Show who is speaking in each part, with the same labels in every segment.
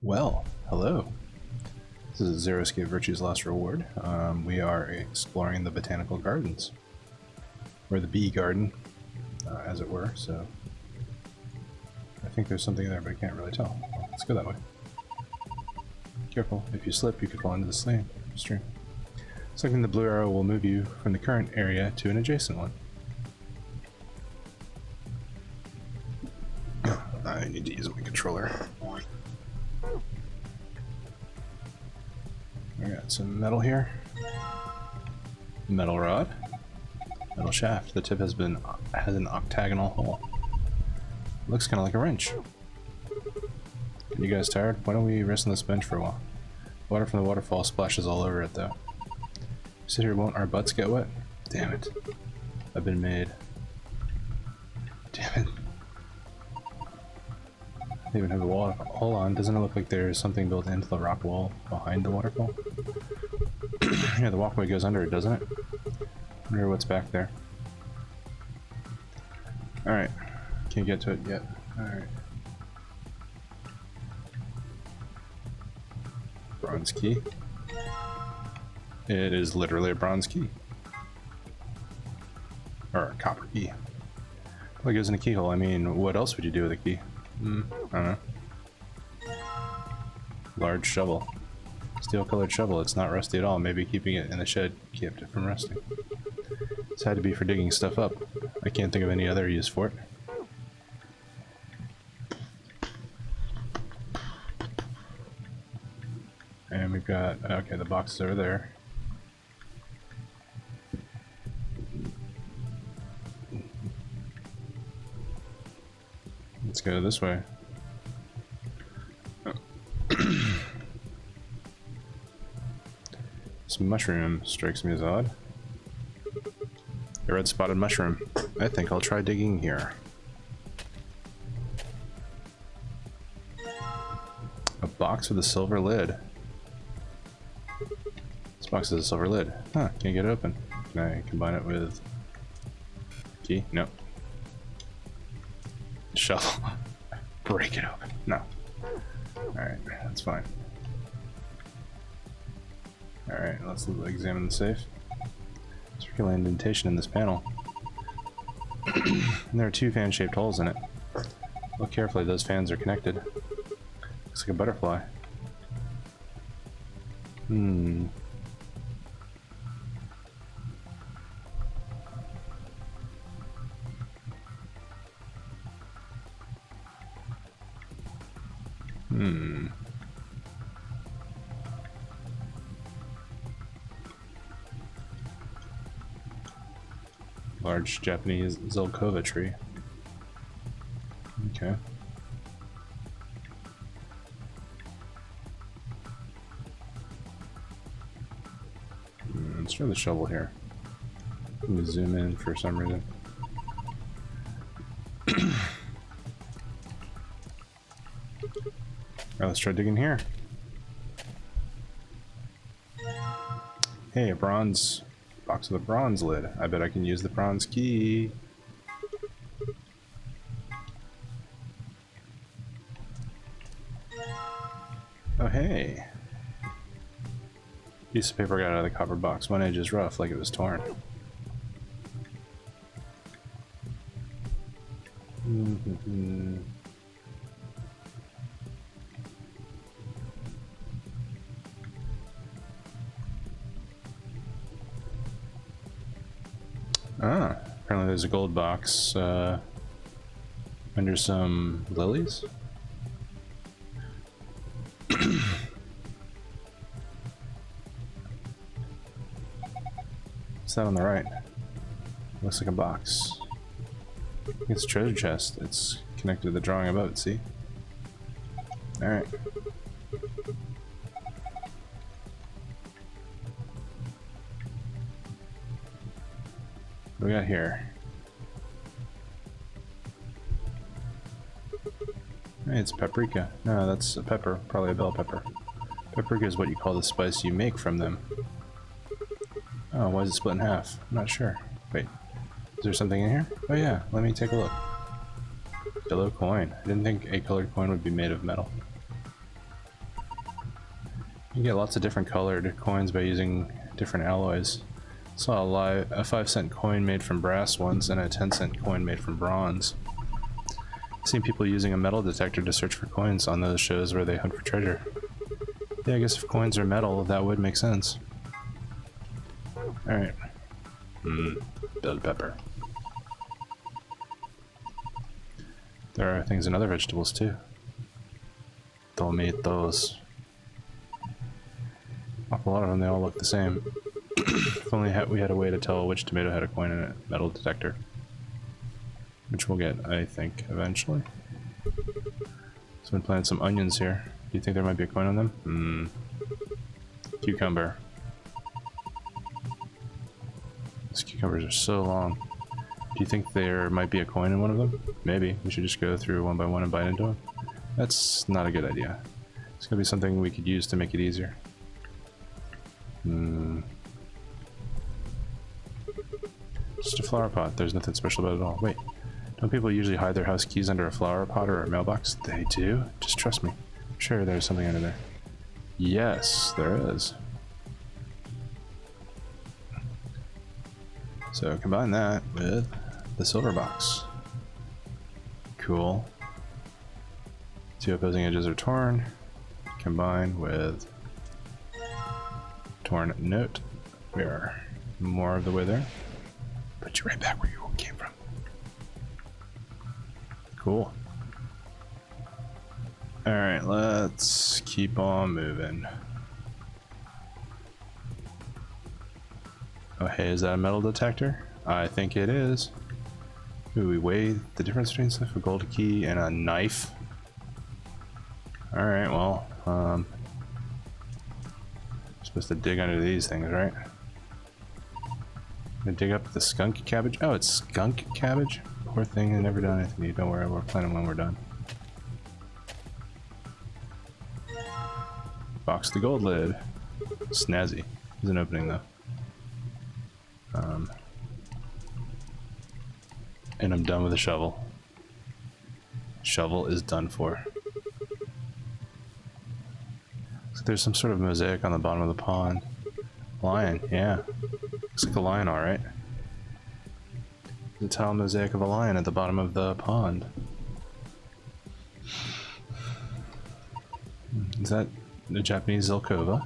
Speaker 1: Well, hello. This is Zero Escape Virtue's Last Reward. We are exploring the Botanical Gardens. Or the bee garden, as it were, so... I think there's something there, but I can't really tell. Well, let's go that way. Careful, if you slip, you could fall into the stream. Selecting the blue arrow will move you from the current area to an adjacent one. I need to use my controller. I got some metal here. Metal rod. Metal shaft. The tip has an octagonal hole. Looks kind of like a wrench. You guys tired? Why don't we rest on this bench for a while? Water from the waterfall splashes all over it though. Sit here, won't our butts get wet? Damn it. I've been made. Damn it. They even have a wall. Hold on, doesn't it look like there's something built into the rock wall behind the waterfall? Yeah, the walkway goes under it, doesn't it? Wonder what's back there. Alright. Can't get to it yet. Alright. Bronze key. It is literally a bronze key. Or a copper key. Well, it goes in a keyhole. I mean, what else would you do with a key? I don't know. Large shovel. Steel colored shovel. It's not rusty at all. Maybe keeping it in the shed kept it from rusting. It's had to be for digging stuff up. I can't think of any other use for it. And we've got, okay, the box is over there. Let's go this way. Oh. This mushroom strikes me as odd. A red spotted mushroom. I think I'll try digging here. A box with a silver lid. This box has a silver lid. Huh, can't get it open. Can I combine it with key? No. Shovel. Break it open. No. Alright, that's fine. Alright, let's examine the safe. Circular indentation in this panel. And there are two fan-shaped holes in it. Look carefully, those fans are connected. Looks like a butterfly. Hmm. Large Japanese Zelkova tree. Okay. Let's try the shovel here. Let me zoom in for some reason. Alright, let's try digging here. Hey, a bronze box with a bronze lid. I bet I can use the bronze key. Oh, hey. Piece of paper got out of the copper box. One edge is rough, like it was torn. Ah, apparently there's a gold box under some lilies. What's that on the right? Looks like a box. I think it's a treasure chest. It's connected to the drawing above it, see? Alright. What do we got here? Hey, it's paprika. No, that's a pepper. Probably a bell pepper. Paprika is what you call the spice you make from them. Oh, why is it split in half? I'm not sure. Wait, is there something in here? Oh yeah, let me take a look. Yellow coin. I didn't think a colored coin would be made of metal. You get lots of different colored coins by using different alloys. Saw a 5-cent coin made from brass once and a 10-cent coin made from bronze. I've seen people using a metal detector to search for coins on those shows where they hunt for treasure. Yeah, I guess if coins are metal, that would make sense. Alright. Bell pepper. There are things in other vegetables too. Tomatoes. A lot of them, they all look the same. If only we had a way to tell which tomato had a coin in it. Metal detector. Which we'll get, I think, eventually. Someone planted some onions here. Do you think there might be a coin on them? Cucumber. These cucumbers are so long. Do you think there might be a coin in one of them? Maybe. We should just go through one by one and bite into them. That's not a good idea. It's gonna be something we could use to make it easier. Just a flower pot. There's nothing special about it at all. Wait. Don't people usually hide their house keys under a flower pot or a mailbox? They do? Just trust me. I'm sure there's something under there. Yes, there is. So combine that with the silver box. Cool. Two opposing edges are torn. Combine with torn note. We are more of the way there. Put you right back where you came from. Cool. Alright, let's keep on moving. Oh hey, is that a metal detector? I think it is. Ooh, we weigh the difference between stuff, a gold key and a knife. Alright, well, supposed to dig under these things, right? Gonna dig up the skunk cabbage. Oh, it's skunk cabbage? Poor thing, I never done anything new. Don't worry, we're planning when we're done. Box the gold lid. Snazzy. There's an opening though. And I'm done with the shovel. Shovel is done for. Looks like there's some sort of mosaic on the bottom of the pond. Lion, yeah. Looks like a lion, alright. The tile mosaic of a lion at the bottom of the pond. Is that the Japanese Zelkova?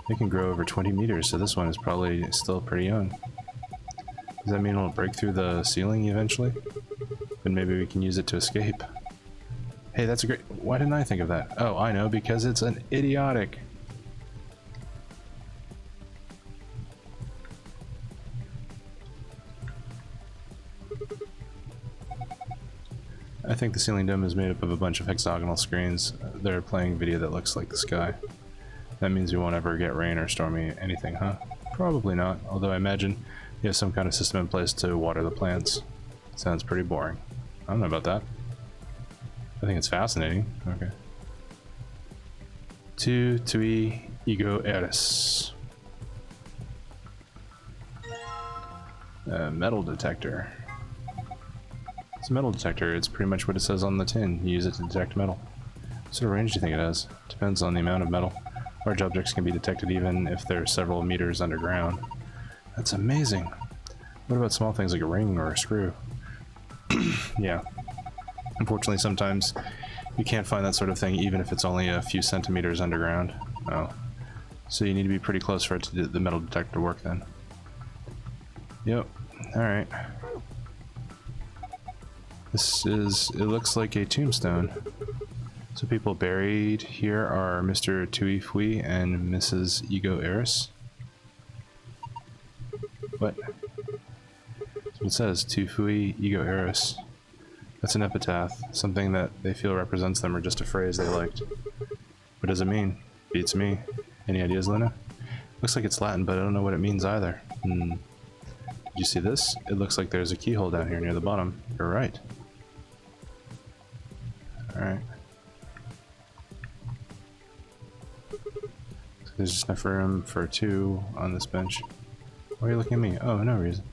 Speaker 1: They can grow over 20 meters, so this one is probably still pretty young. Does that mean it'll break through the ceiling eventually? Then maybe we can use it to escape. Hey, that's a great... Why didn't I think of that? Oh, I know, because it's an idiotic. I think the ceiling dome is made up of a bunch of hexagonal screens. They're playing video that looks like the sky. That means we won't ever get rain or stormy anything, huh? Probably not, although I imagine you have some kind of system in place to water the plants. Sounds pretty boring. I don't know about that. I think it's fascinating. Okay. Tu tui ego eris. Metal detector. It's a metal detector. It's pretty much what it says on the tin. You use it to detect metal. What sort of range do you think it has? Depends on the amount of metal. Large objects can be detected even if they're several meters underground. That's amazing. What about small things like a ring or a screw? Yeah. Unfortunately, sometimes you can't find that sort of thing even if it's only a few centimeters underground. Oh. So you need to be pretty close for it to do the metal detector to work then. Yep. Alright. This is... it looks like a tombstone. So people buried here are Mr. Tui Fui and Mrs. Ego Eris. What? That's what it says, Tu Fui Ego Eris. That's an epitaph, something that they feel represents them or just a phrase they liked. What does it mean? Beats me. Any ideas, Luna? Looks like it's Latin, but I don't know what it means either. Did you see this? It looks like there's a keyhole down here near the bottom. You're right. Alright. So there's just enough room for two on this bench. Why are you looking at me? Oh, no reason.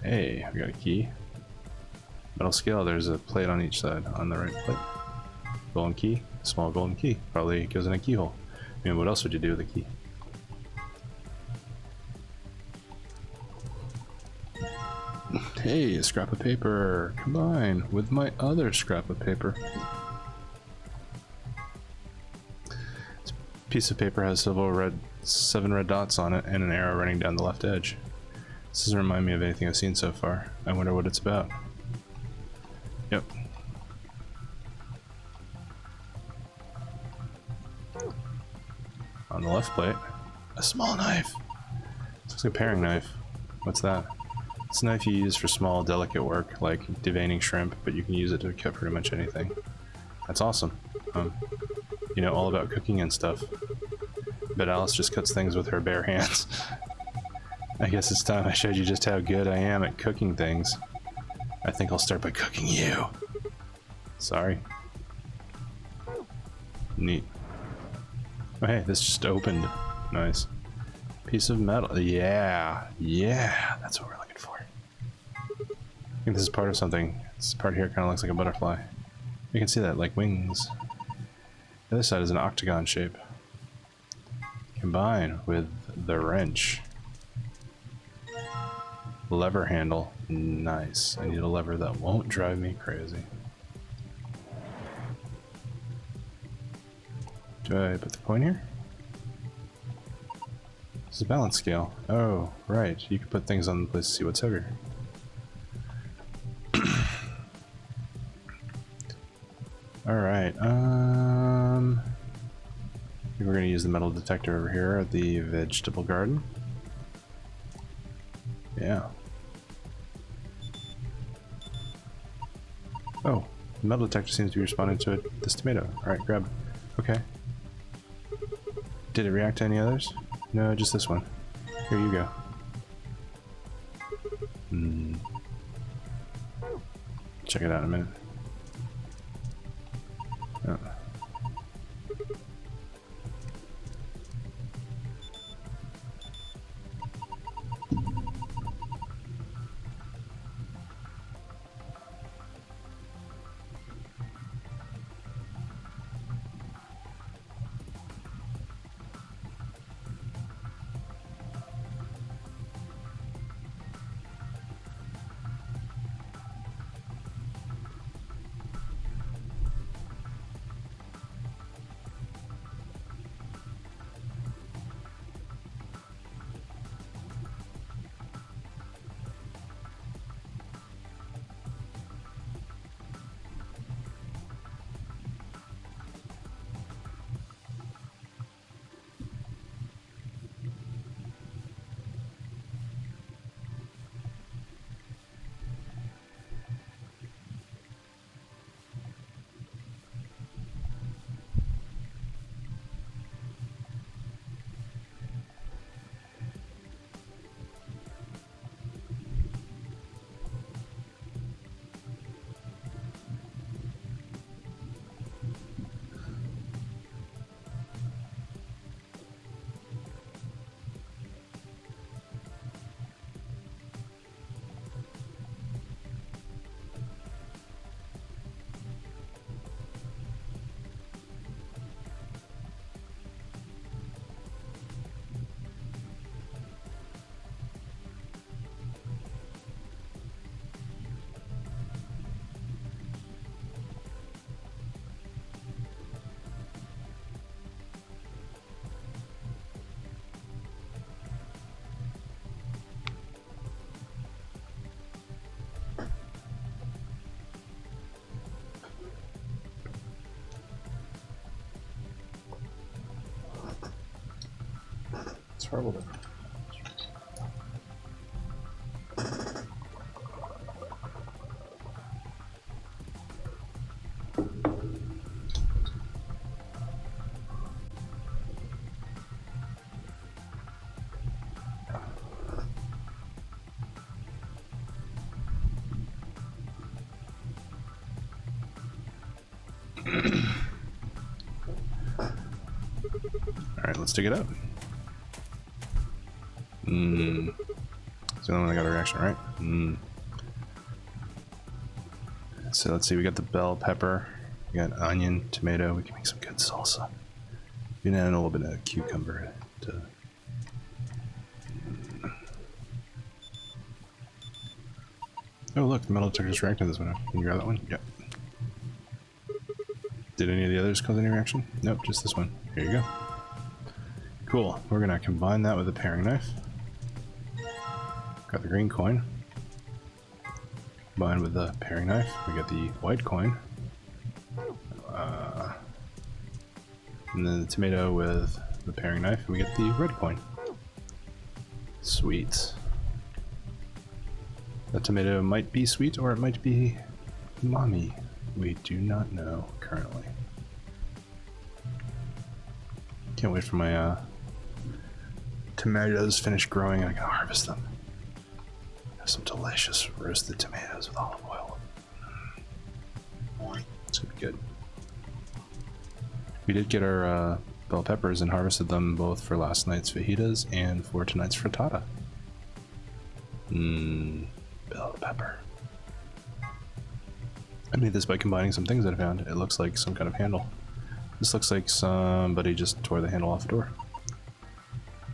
Speaker 1: Hey, we got a key. Metal scale, there's a plate on each side, on the right plate. Golden key. Small golden key. Probably goes in a keyhole. I mean, what else would you do with a key? Hey, a scrap of paper. Combine with my other scrap of paper. This piece of paper has seven red dots on it and an arrow running down the left edge. This doesn't remind me of anything I've seen so far. I wonder what it's about. Yep. On the left plate, a small knife. This looks like a paring knife. What's that? It's a knife you use for small, delicate work, like deveining shrimp, but you can use it to cut pretty much anything. That's awesome. You know all about cooking and stuff. But Alice just cuts things with her bare hands. I guess it's time I showed you just how good I am at cooking things. I think I'll start by cooking you. Sorry. Neat. Oh hey, this just opened. Nice. Piece of metal. Yeah. Yeah, that's what we're looking for. I think this is part of something. This part here kind of looks like a butterfly. You can see that, like wings. The other side is an octagon shape. Combine with the wrench. Lever handle. Nice. I need a lever that won't drive me crazy. Do I put the coin here? This is a balance scale. Oh, right. You can put things on the place to see what's heavier. Alright, I think we're going to use the metal detector over here at the vegetable garden. Yeah. Oh, the metal detector seems to be responding to this tomato. Alright, grab. Okay. Did it react to any others? No, just this one. Here you go. Check it out in a minute. Oh. It's horrible. Alright, let's dig it up. It's the only one that got a reaction, right? So let's see, we got the bell pepper. We got onion, tomato. We can make some good salsa. You know, and a little bit of cucumber to. Oh look, the metal detector's reacting this one. Can you grab that one? Yep. Did any of the others cause any reaction? Nope, just this one. Here you go. Cool. We're gonna combine that with a paring knife. Got the green coin. Combined with the paring knife, we get the white coin. And then the tomato with the paring knife, and we get the red coin. Sweet. That tomato might be sweet or it might be umami. We do not know currently. Can't wait for my tomatoes to finish growing and I can harvest them. Have some delicious roasted tomatoes with olive oil. It's gonna be good. We did get our bell peppers and harvested them both for last night's fajitas and for tonight's frittata. Bell pepper. I made this by combining some things that I found. It looks like some kind of handle. This looks like somebody just tore the handle off a door.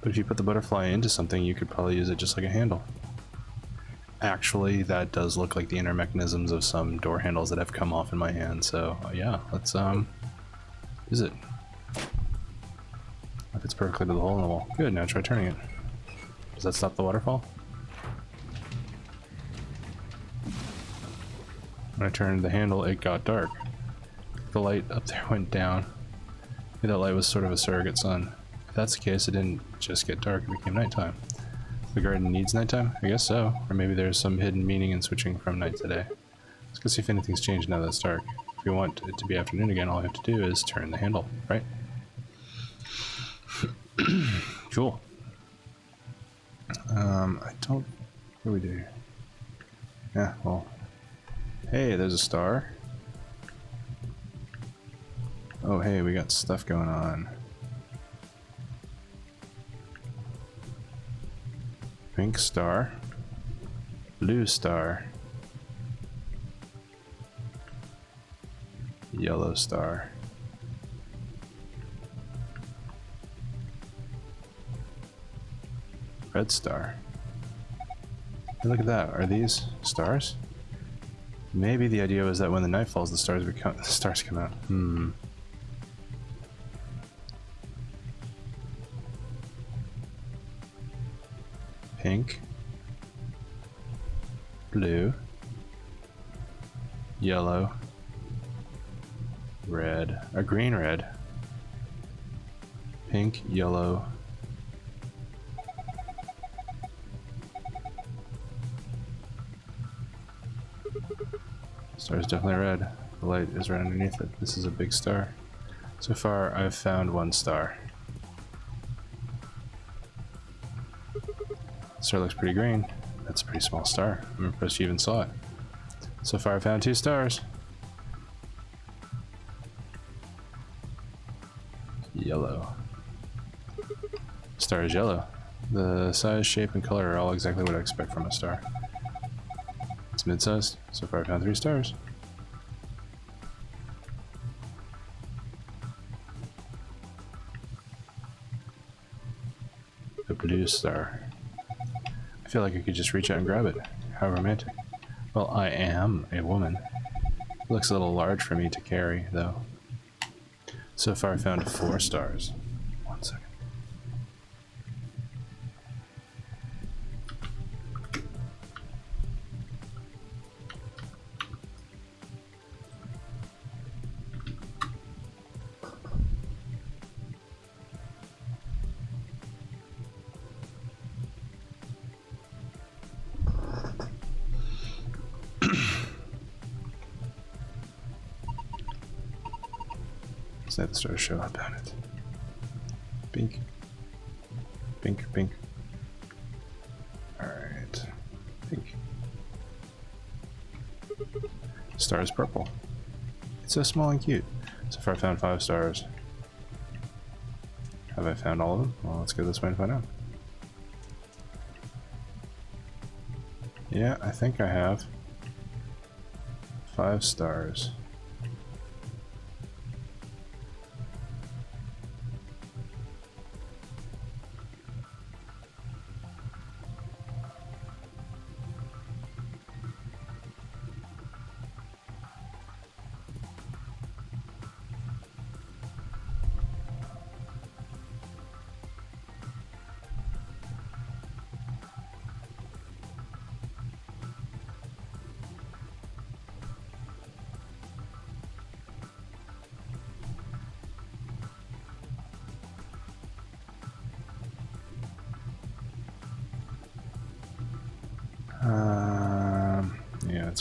Speaker 1: But if you put the butterfly into something, you could probably use it just like a handle. Actually, that does look like the inner mechanisms of some door handles that have come off in my hand. So yeah, let's use it. It fits perfectly to the hole in the wall. Good, now try turning it. Does that stop the waterfall? When I turned the handle, it got dark. The light up there went down. Maybe that light was sort of a surrogate sun. If that's the case, it didn't just get dark, it became nighttime. The garden needs nighttime? I guess so. Or maybe there's some hidden meaning in switching from night to day. Let's go see if anything's changed now that it's dark. If we want it to be afternoon again, all we have to do is turn the handle, right? Cool. I don't... What do we do? Yeah, well... Hey, there's a star. Oh, hey, we got stuff going on. Pink star. Blue star. Yellow star. Red star. Hey, look at that. Are these stars? Maybe the idea was that when the night falls, the stars come out. Pink. Blue. Yellow. Red. A green red. Pink, yellow. Star is definitely red. The light is right underneath it. This is a big star. So far, I've found one star. The star looks pretty green. That's a pretty small star. I'm impressed you even saw it. So far, I found 2 stars. Yellow. Star is yellow. The size, shape, and color are all exactly what I expect from a star. It's mid-sized. So far I found 3 stars. A blue star. I feel like I could just reach out and grab it. How romantic. Well, I am a woman. It looks a little large for me to carry, though. So far I found 4 stars. 1 second. Let the stars show up on it. Pink. Pink, pink. Alright. Pink. Star is purple. It's so small and cute. So far I found 5 stars. Have I found all of them? Well, let's go this way and find out. Yeah, I think I have 5 stars.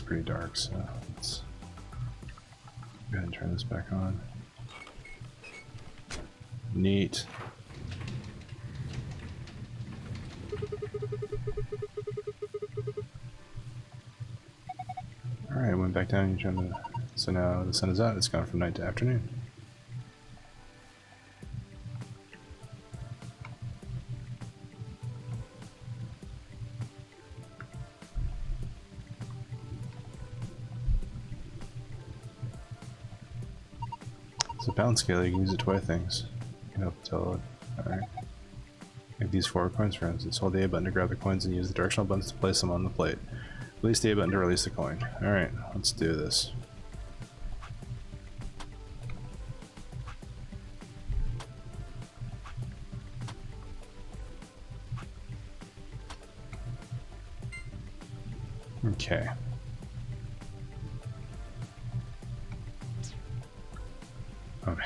Speaker 1: pretty dark, so let's go ahead and turn this back on. Neat. Alright, went back down, so now the sun is out, it's gone from night to afternoon. It's a balance scale, you can use it to weigh things. You can help tell it. Alright. Make these 4 coins, for instance. Hold the A button to grab the coins and use the directional buttons to place them on the plate. Release the A button to release the coin. Alright, let's do this. Okay. Okay.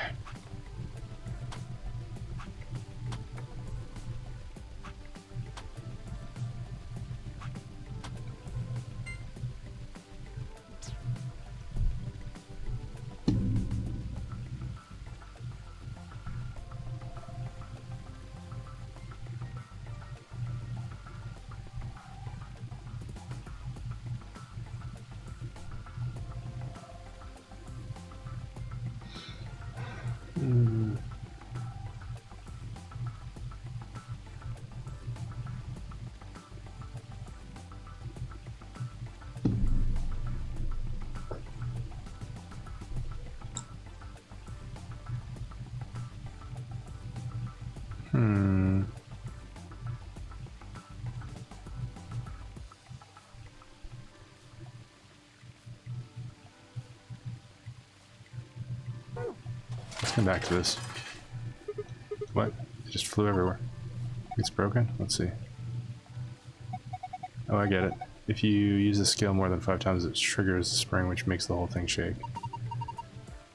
Speaker 1: Let's come back to this. What? It just flew everywhere. It's broken? Let's see. Oh, I get it. If you use the scale more than 5 times, it triggers the spring, which makes the whole thing shake.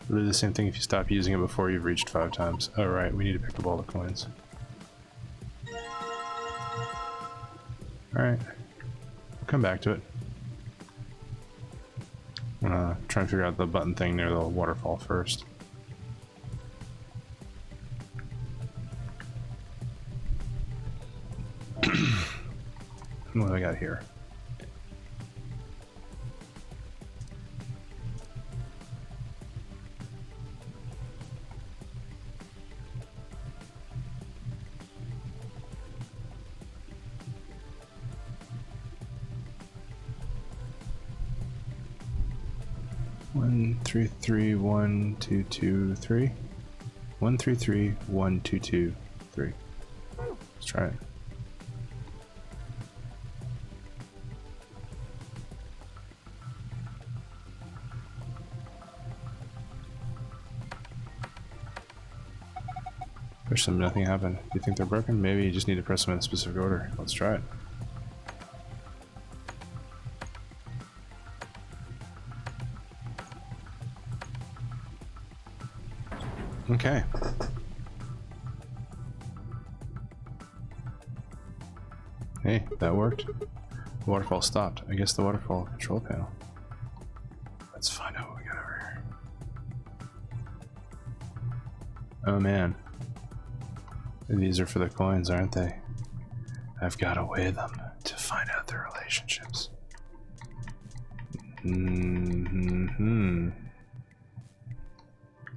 Speaker 1: It'll do the same thing if you stop using it before you've reached 5 times. Oh, right, we need to pick up all the coins. Alright. We'll come back to it. I'm gonna try and figure out the button thing near the waterfall first. What do I got here? One, three, three, 1, 2, 2, 3. 1, 3, 3, 1, 2, 2, 3. Let's try it. Push them, nothing happened. Do you think they're broken? Maybe you just need to press them in a specific order. Let's try it. Okay. Hey, that worked. The waterfall stopped. I guess the waterfall control panel. Let's find out what we got over here. Oh man. These are for the coins, aren't they? I've got to weigh them to find out their relationships.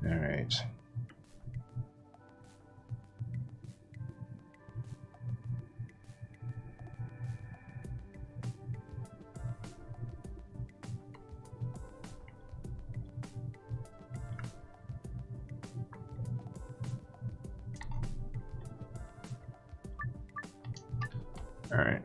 Speaker 1: Alright. Alright.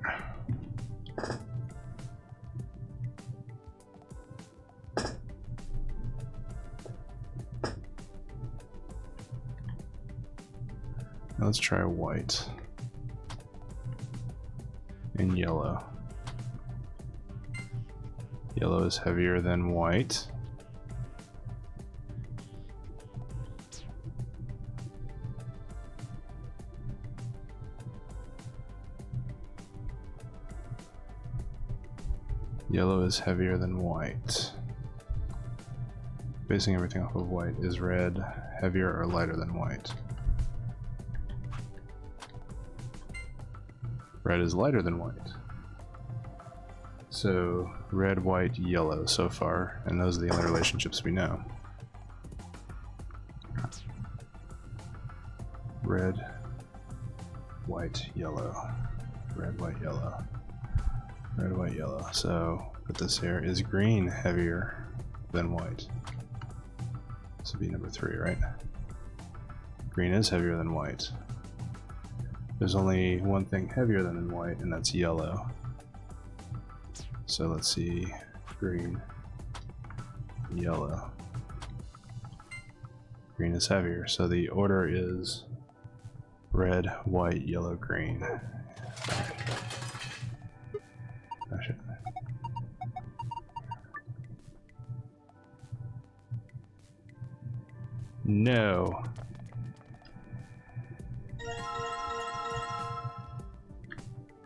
Speaker 1: Now let's try white and yellow. Yellow is heavier than white. Yellow is heavier than white. Basing everything off of white. Is red heavier or lighter than white? Red is lighter than white. So red, white, yellow so far, and those are the only relationships we know. Red, white, yellow. Red, white, yellow. Red, white, yellow. So put this here. Is green heavier than white? This would be number 3, right? Green is heavier than white. There's only one thing heavier than white, and that's yellow. So let's see. Green, yellow. Green is heavier, so the order is red, white, yellow, green. No.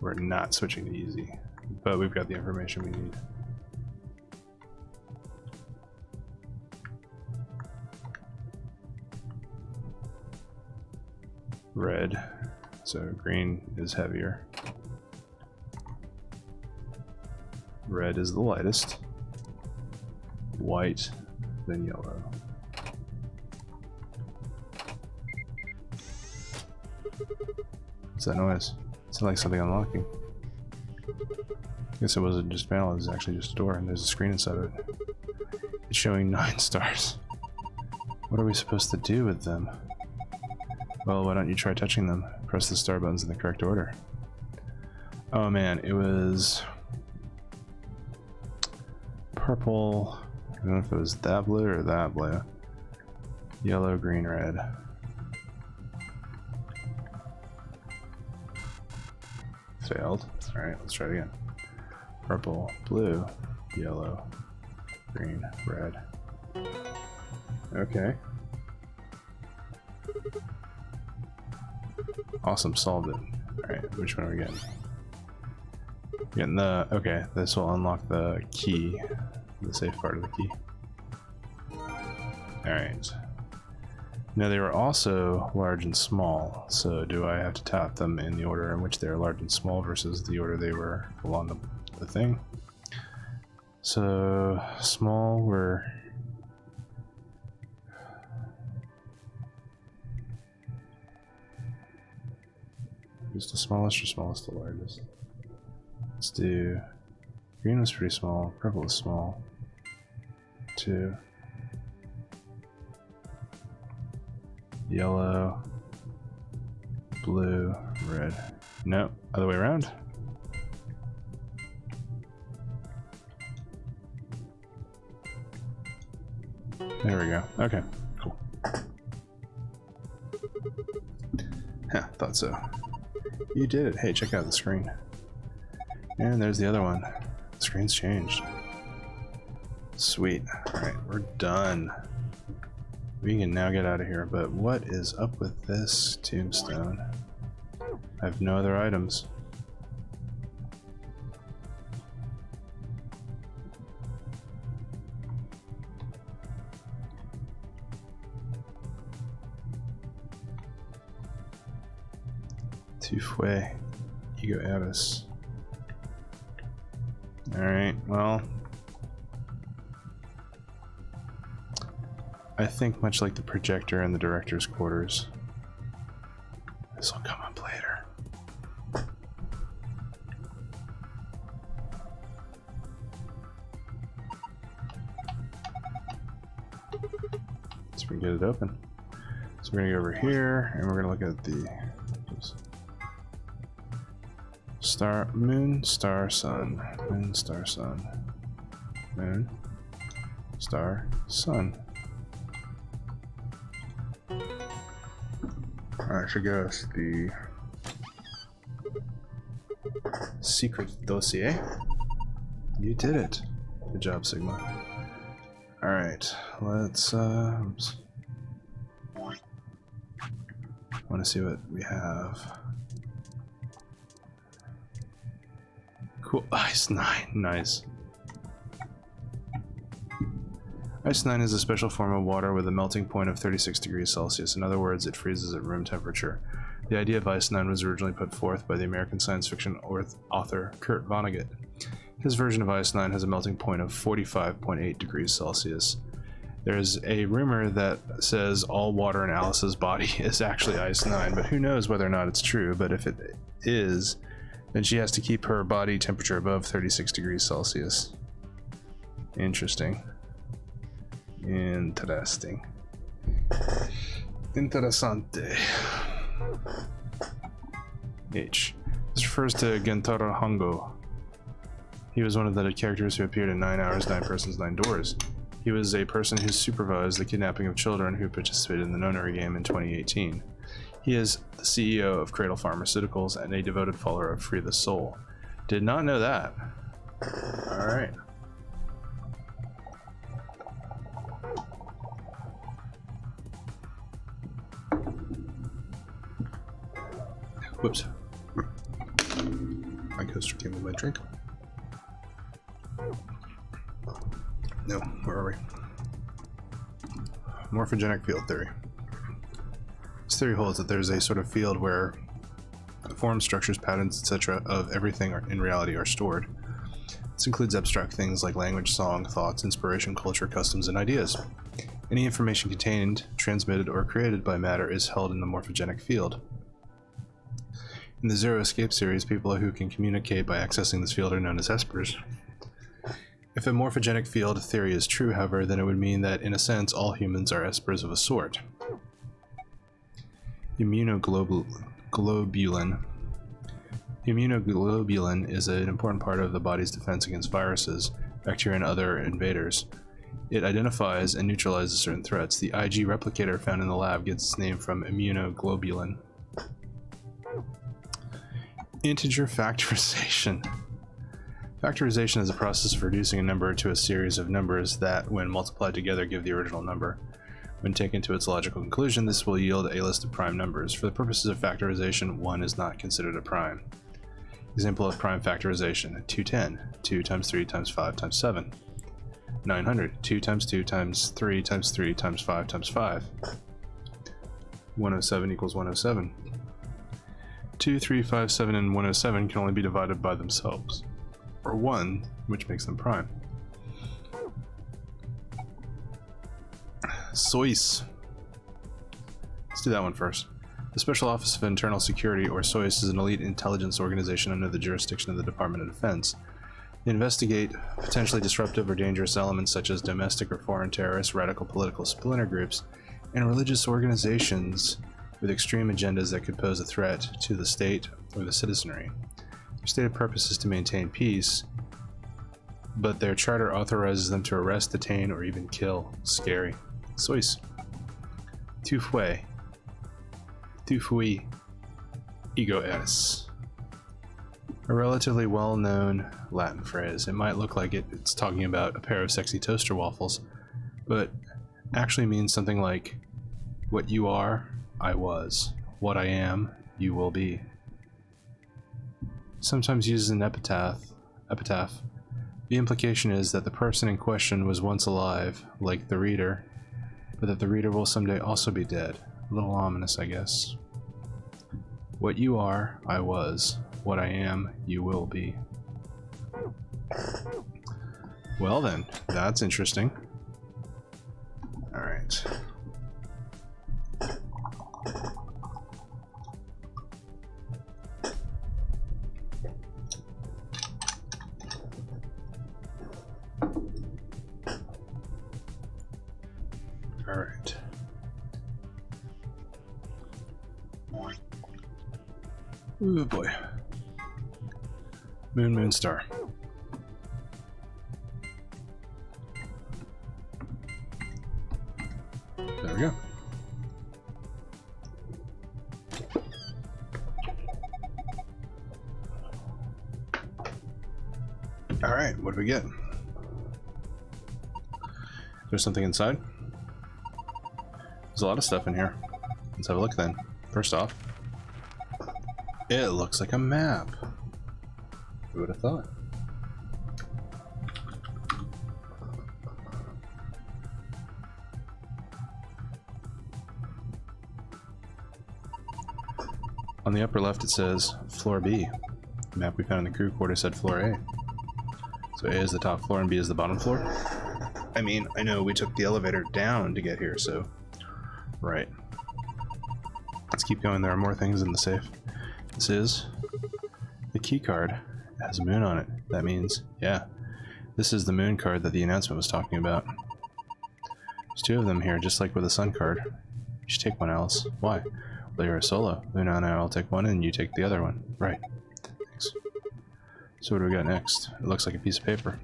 Speaker 1: We're not switching to easy, but we've got the information we need. Red, so green is heavier. Red is the lightest. White, then yellow. What's that noise? It's like something unlocking. I guess it wasn't just panel, it was actually just a door, and there's a screen inside of it. It's showing 9 stars. What are we supposed to do with them? Well, why don't you try touching them? Press the star buttons in the correct order. Oh man, it was purple. I don't know if it was that blue or that blue. Yellow, green, red. Failed. Alright, let's try it again. Purple, blue, yellow, green, red. Okay. Awesome, solved it. Alright, which one are we getting? Getting the... okay, this will unlock the key. The safe part of the key. Alright. Now they were also large and small, so do I have to tap them in the order in which they're large and small versus the order they were along the thing? So, small were... who's the smallest or smallest the largest? Let's do... green was pretty small, purple was small. 2. Yellow, blue, red. No, other way around. There we go. Okay, cool. Huh, thought so. You did it. Hey, check out the screen. And there's the other one. The screen's changed. Sweet. Alright, we're done. We can now get out of here, but what is up with this tombstone? I have no other items. Tufue, Ego Abyss. Alright, well... I think much like the projector in the director's quarters, this will come up later. So we can get it open. So we're gonna go over here and we're gonna look at the star, moon, star, sun, moon, star, sun, moon, star, sun. Alright, should go us the secret dossier. You did it. Good job, Sigma. Alright, let's oops. I want to see what we have. Cool. Ice 9. Nice. Ice 9 is a special form of water with a melting point of 36 degrees Celsius. In other words, it freezes at room temperature. The idea of Ice 9 was originally put forth by the American science fiction author Kurt Vonnegut. His version of Ice 9 has a melting point of 45.8 degrees Celsius. There's a rumor that says all water in Alice's body is actually Ice 9, but who knows whether or not it's true. But if it is, then she has to keep her body temperature above 36 degrees Celsius. Interesting. Interesting. Interessante. H. This refers to Gentaro Hongo. He was one of the characters who appeared in 9 Hours, 9 Persons, 9 Doors. He was a person who supervised the kidnapping of children who participated in the Nonary game in 2018. He is the CEO of Cradle Pharmaceuticals and a devoted follower of Free the Soul. Did not know that. Alright. Whoops. My coaster came with my drink. No, where are we? Morphogenic field theory. This theory holds that there's a sort of field where the forms, structures, patterns, etc. of everything in reality are stored. This includes abstract things like language, song, thoughts, inspiration, culture, customs, and ideas. Any information contained, transmitted, or created by matter is held in the morphogenic field. In the Zero Escape series, people who can communicate by accessing this field are known as espers. If a morphogenic field theory is true, however, then it would mean that, in a sense, all humans are espers of a sort. Immunoglobulin. Immunoglobulin is an important part of the body's defense against viruses, bacteria, and other invaders. It identifies and neutralizes certain threats. The Ig replicator found in the lab gets its name from immunoglobulin. Integer factorization. Factorization is a process of reducing a number to a series of numbers that, when multiplied together, give the original number. When taken to its logical conclusion, this will yield a list of prime numbers. For the purposes of factorization, 1 is not considered a prime. Example of prime factorization: 210, 2 times 3 times 5 times 7. 900, 2 times 2 times 3 times 3 times 5 times 5. 107 equals 107. 2, 3, 5, 7, and 107 can only be divided by themselves, or 1, which makes them prime. SOIS. Let's do that one first. The Special Office of Internal Security, or SOIS, is an elite intelligence organization under the jurisdiction of the Department of Defense. They investigate potentially disruptive or dangerous elements such as domestic or foreign terrorists, radical political splinter groups, and religious organizations with extreme agendas that could pose a threat to the state or the citizenry. Their stated purpose is to maintain peace, but their charter authorizes them to arrest, detain, or even kill. Scary. Sois. Tu fui. Ego es. A relatively well-known Latin phrase. It might look like it's talking about a pair of sexy toaster waffles, but actually means something like, what you are, I was. What I am, you will be. Sometimes used as an epitaph. The implication is that the person in question was once alive, like the reader, but that the reader will someday also be dead. A little ominous, I guess. What you are, I was. What I am, you will be. Well then, that's interesting. Alright. Alright. Ooh boy. Moon, star. There we go. Alright, what do we get? There's something inside? There's a lot of stuff in here. Let's have a look then. First off, it looks like a map. Who would have thought? On the upper left it says floor B. The map we found in the crew quarters said floor A. So A is the top floor and B is the bottom floor? I mean, I know we took the elevator down to get here, so... Right. Let's keep going, there are more things in the safe. This is... the key card. It has a moon on it. That means, yeah. This is the moon card that the announcement was talking about. There's two of them here, just like with the sun card. You should take one, Alice. Why? Well, you're a solo. Luna and I'll take one and you take the other one. Right. Thanks. So what do we got next? It looks like a piece of paper.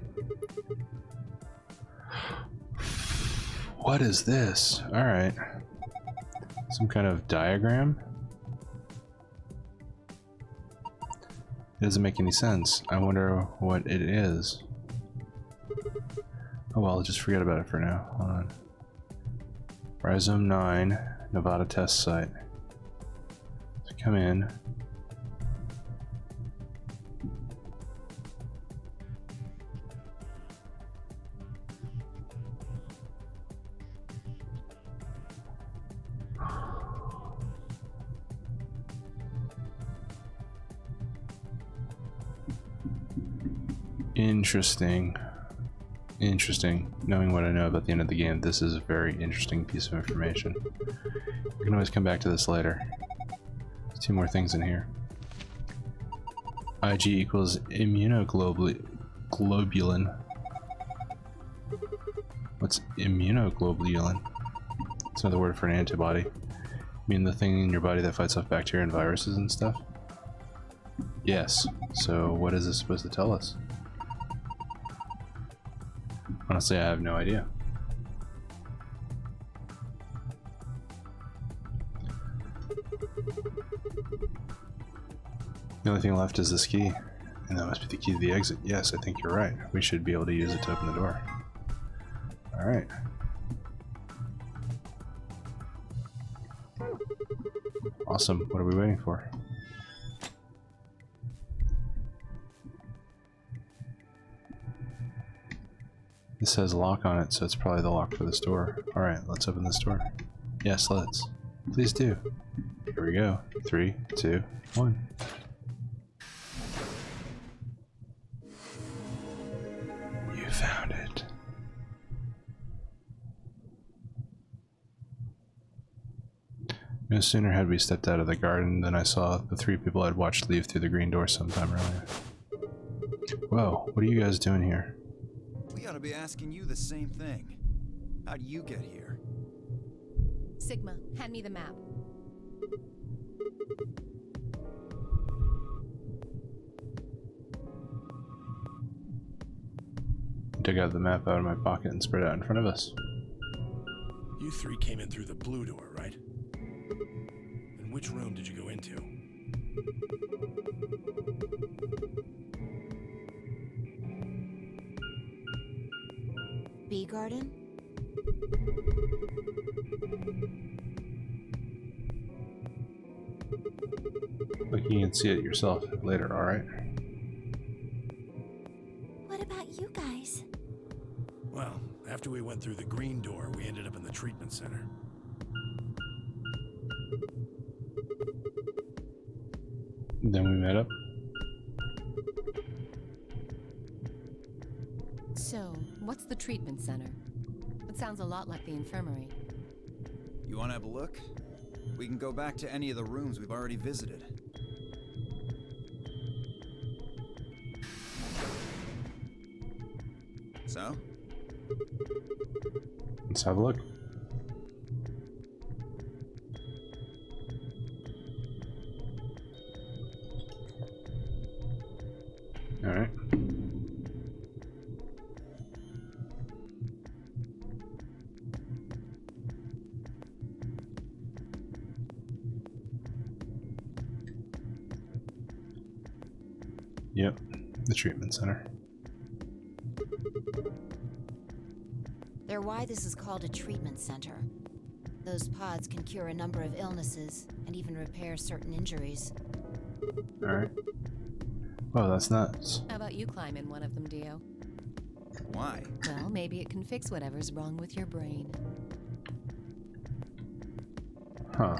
Speaker 1: What is this? Alright. Some kind of diagram? It doesn't make any sense. I wonder what it is. Oh well, just forget about it for now. Hold on. Rhizome 9, Nevada test site. So come in. Interesting. Interesting. Knowing what I know about the end of the game, this is a very interesting piece of information. We can always come back to this later. There's two more things in here. IG equals immunoglobulin. What's immunoglobulin? It's another word for an antibody. You mean the thing in your body that fights off bacteria and viruses and stuff? Yes. So what is this supposed to tell us? Honestly, I have no idea. The only thing left is this key, and that must be the key to the exit. Yes, I think you're right. We should be able to use it to open the door. Alright. Awesome. What are we waiting for? This has a lock on it, so it's probably the lock for this door. Alright, let's open this door. Yes, let's. Please do. Here we go. 3, 2, 1. You found it. No sooner had we stepped out of the garden than I saw the three people I'd watched leave through the green door sometime earlier. Whoa, what are you guys doing here?
Speaker 2: We ought to be asking you the same thing. How'd you get here?
Speaker 3: Sigma, hand me the map.
Speaker 1: I took out the map out of my pocket and spread it out in front of us.
Speaker 4: You three came in through the blue door, right? And which room did you go into?
Speaker 3: Bee garden?
Speaker 1: Look, you can see it yourself later, alright?
Speaker 3: What about you guys?
Speaker 4: Well, after we went through the green door, we ended up in the treatment center.
Speaker 1: Then we met up.
Speaker 5: So, what's the treatment center? It sounds a lot like the infirmary.
Speaker 2: You want to have a look? We can go back to any of the rooms we've already visited. So?
Speaker 1: Let's have a look. Alright. Yep, the treatment center.
Speaker 3: They're why this is called a treatment center. Those pods can cure a number of illnesses and even repair certain injuries.
Speaker 1: Alright. Whoa, that's nuts.
Speaker 5: How about you climb in one of them, Dio?
Speaker 2: Why?
Speaker 5: Well, maybe it can fix whatever's wrong with your brain.
Speaker 1: Huh.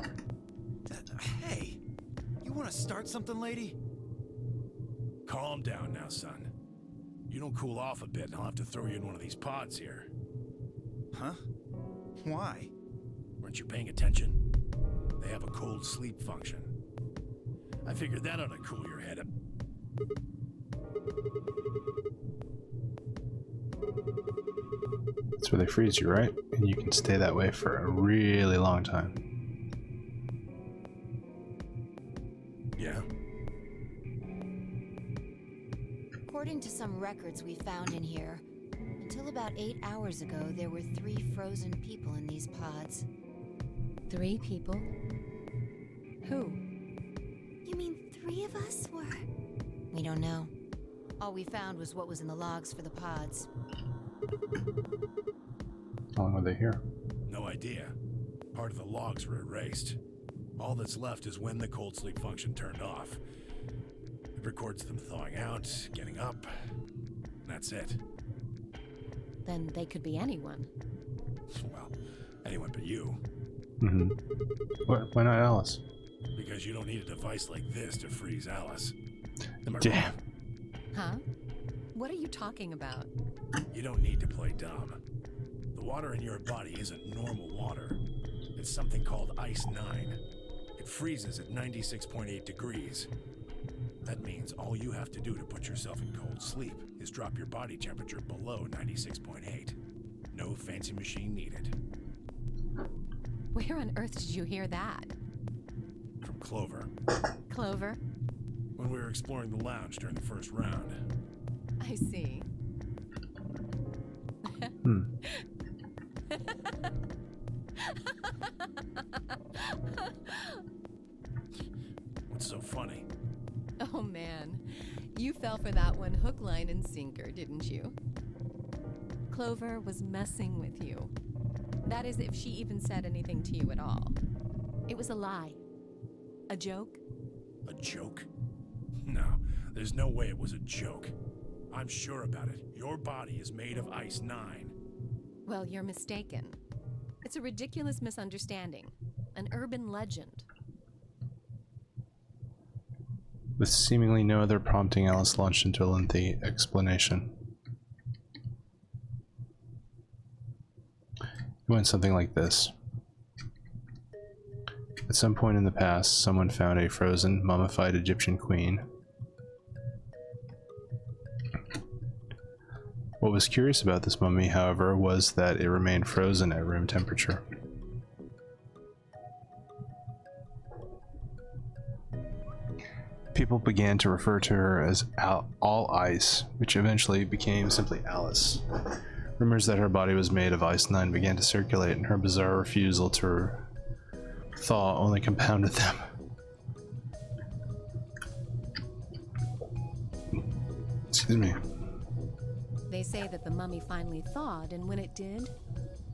Speaker 2: Hey! You want to start something, lady?
Speaker 4: Calm down now, son. You don't cool off a bit, and I'll have to throw you in one of these pods here.
Speaker 2: Huh? Why?
Speaker 4: Weren't you paying attention? They have a cold sleep function. I figured that ought to cool your head up.
Speaker 1: That's where they freeze you, right? And you can stay that way for a really long time.
Speaker 4: Yeah?
Speaker 3: According to some records we found in here, until about 8 hours ago, there were 3 frozen people in these pods.
Speaker 5: 3 people? Who?
Speaker 3: You mean 3 of us were? We don't know. All we found was what was in the logs for the pods.
Speaker 1: How long were they here?
Speaker 4: No idea. Part of the logs were erased. All that's left is when the cold sleep function turned off. It records them thawing out, getting up. That's it.
Speaker 5: Then they could be anyone.
Speaker 4: Well, anyone but you.
Speaker 1: Mm-hmm. Why not Alice?
Speaker 4: Because you don't need a device like this to freeze Alice. Am I
Speaker 1: Damn.
Speaker 4: wrong?
Speaker 5: Huh? What are you talking about?
Speaker 4: You don't need to play dumb. The water in your body isn't normal water. It's something called Ice 9. It freezes at 96.8 degrees. That means all you have to do to put yourself in cold sleep is drop your body temperature below 96.8. No fancy machine needed.
Speaker 5: Where on earth did you hear that?
Speaker 4: From Clover,
Speaker 5: Clover?
Speaker 4: when we were exploring the lounge during the first round.
Speaker 5: I see.
Speaker 4: What's so funny?
Speaker 5: Oh man, you fell for that one hook, line, and sinker, didn't you? Clover was messing with you. That is, if she even said anything to you at all. It was a lie. A joke?
Speaker 4: A joke? No, there's no way it was a joke. I'm sure about it. Your body is made of Ice 9.
Speaker 5: Well, you're mistaken. It's a ridiculous misunderstanding. An urban legend.
Speaker 1: With seemingly no other prompting, Alice launched into a lengthy explanation. It went something like this. At some point in the past, someone found a frozen, mummified Egyptian queen. What was curious about this mummy, however, was that it remained frozen at room temperature. People began to refer to her as All Ice, which eventually became simply Alice. Rumors that her body was made of Ice 9 began to circulate, and her bizarre refusal to thaw only compounded them. Excuse me.
Speaker 5: They say that the mummy finally thawed, and when it did,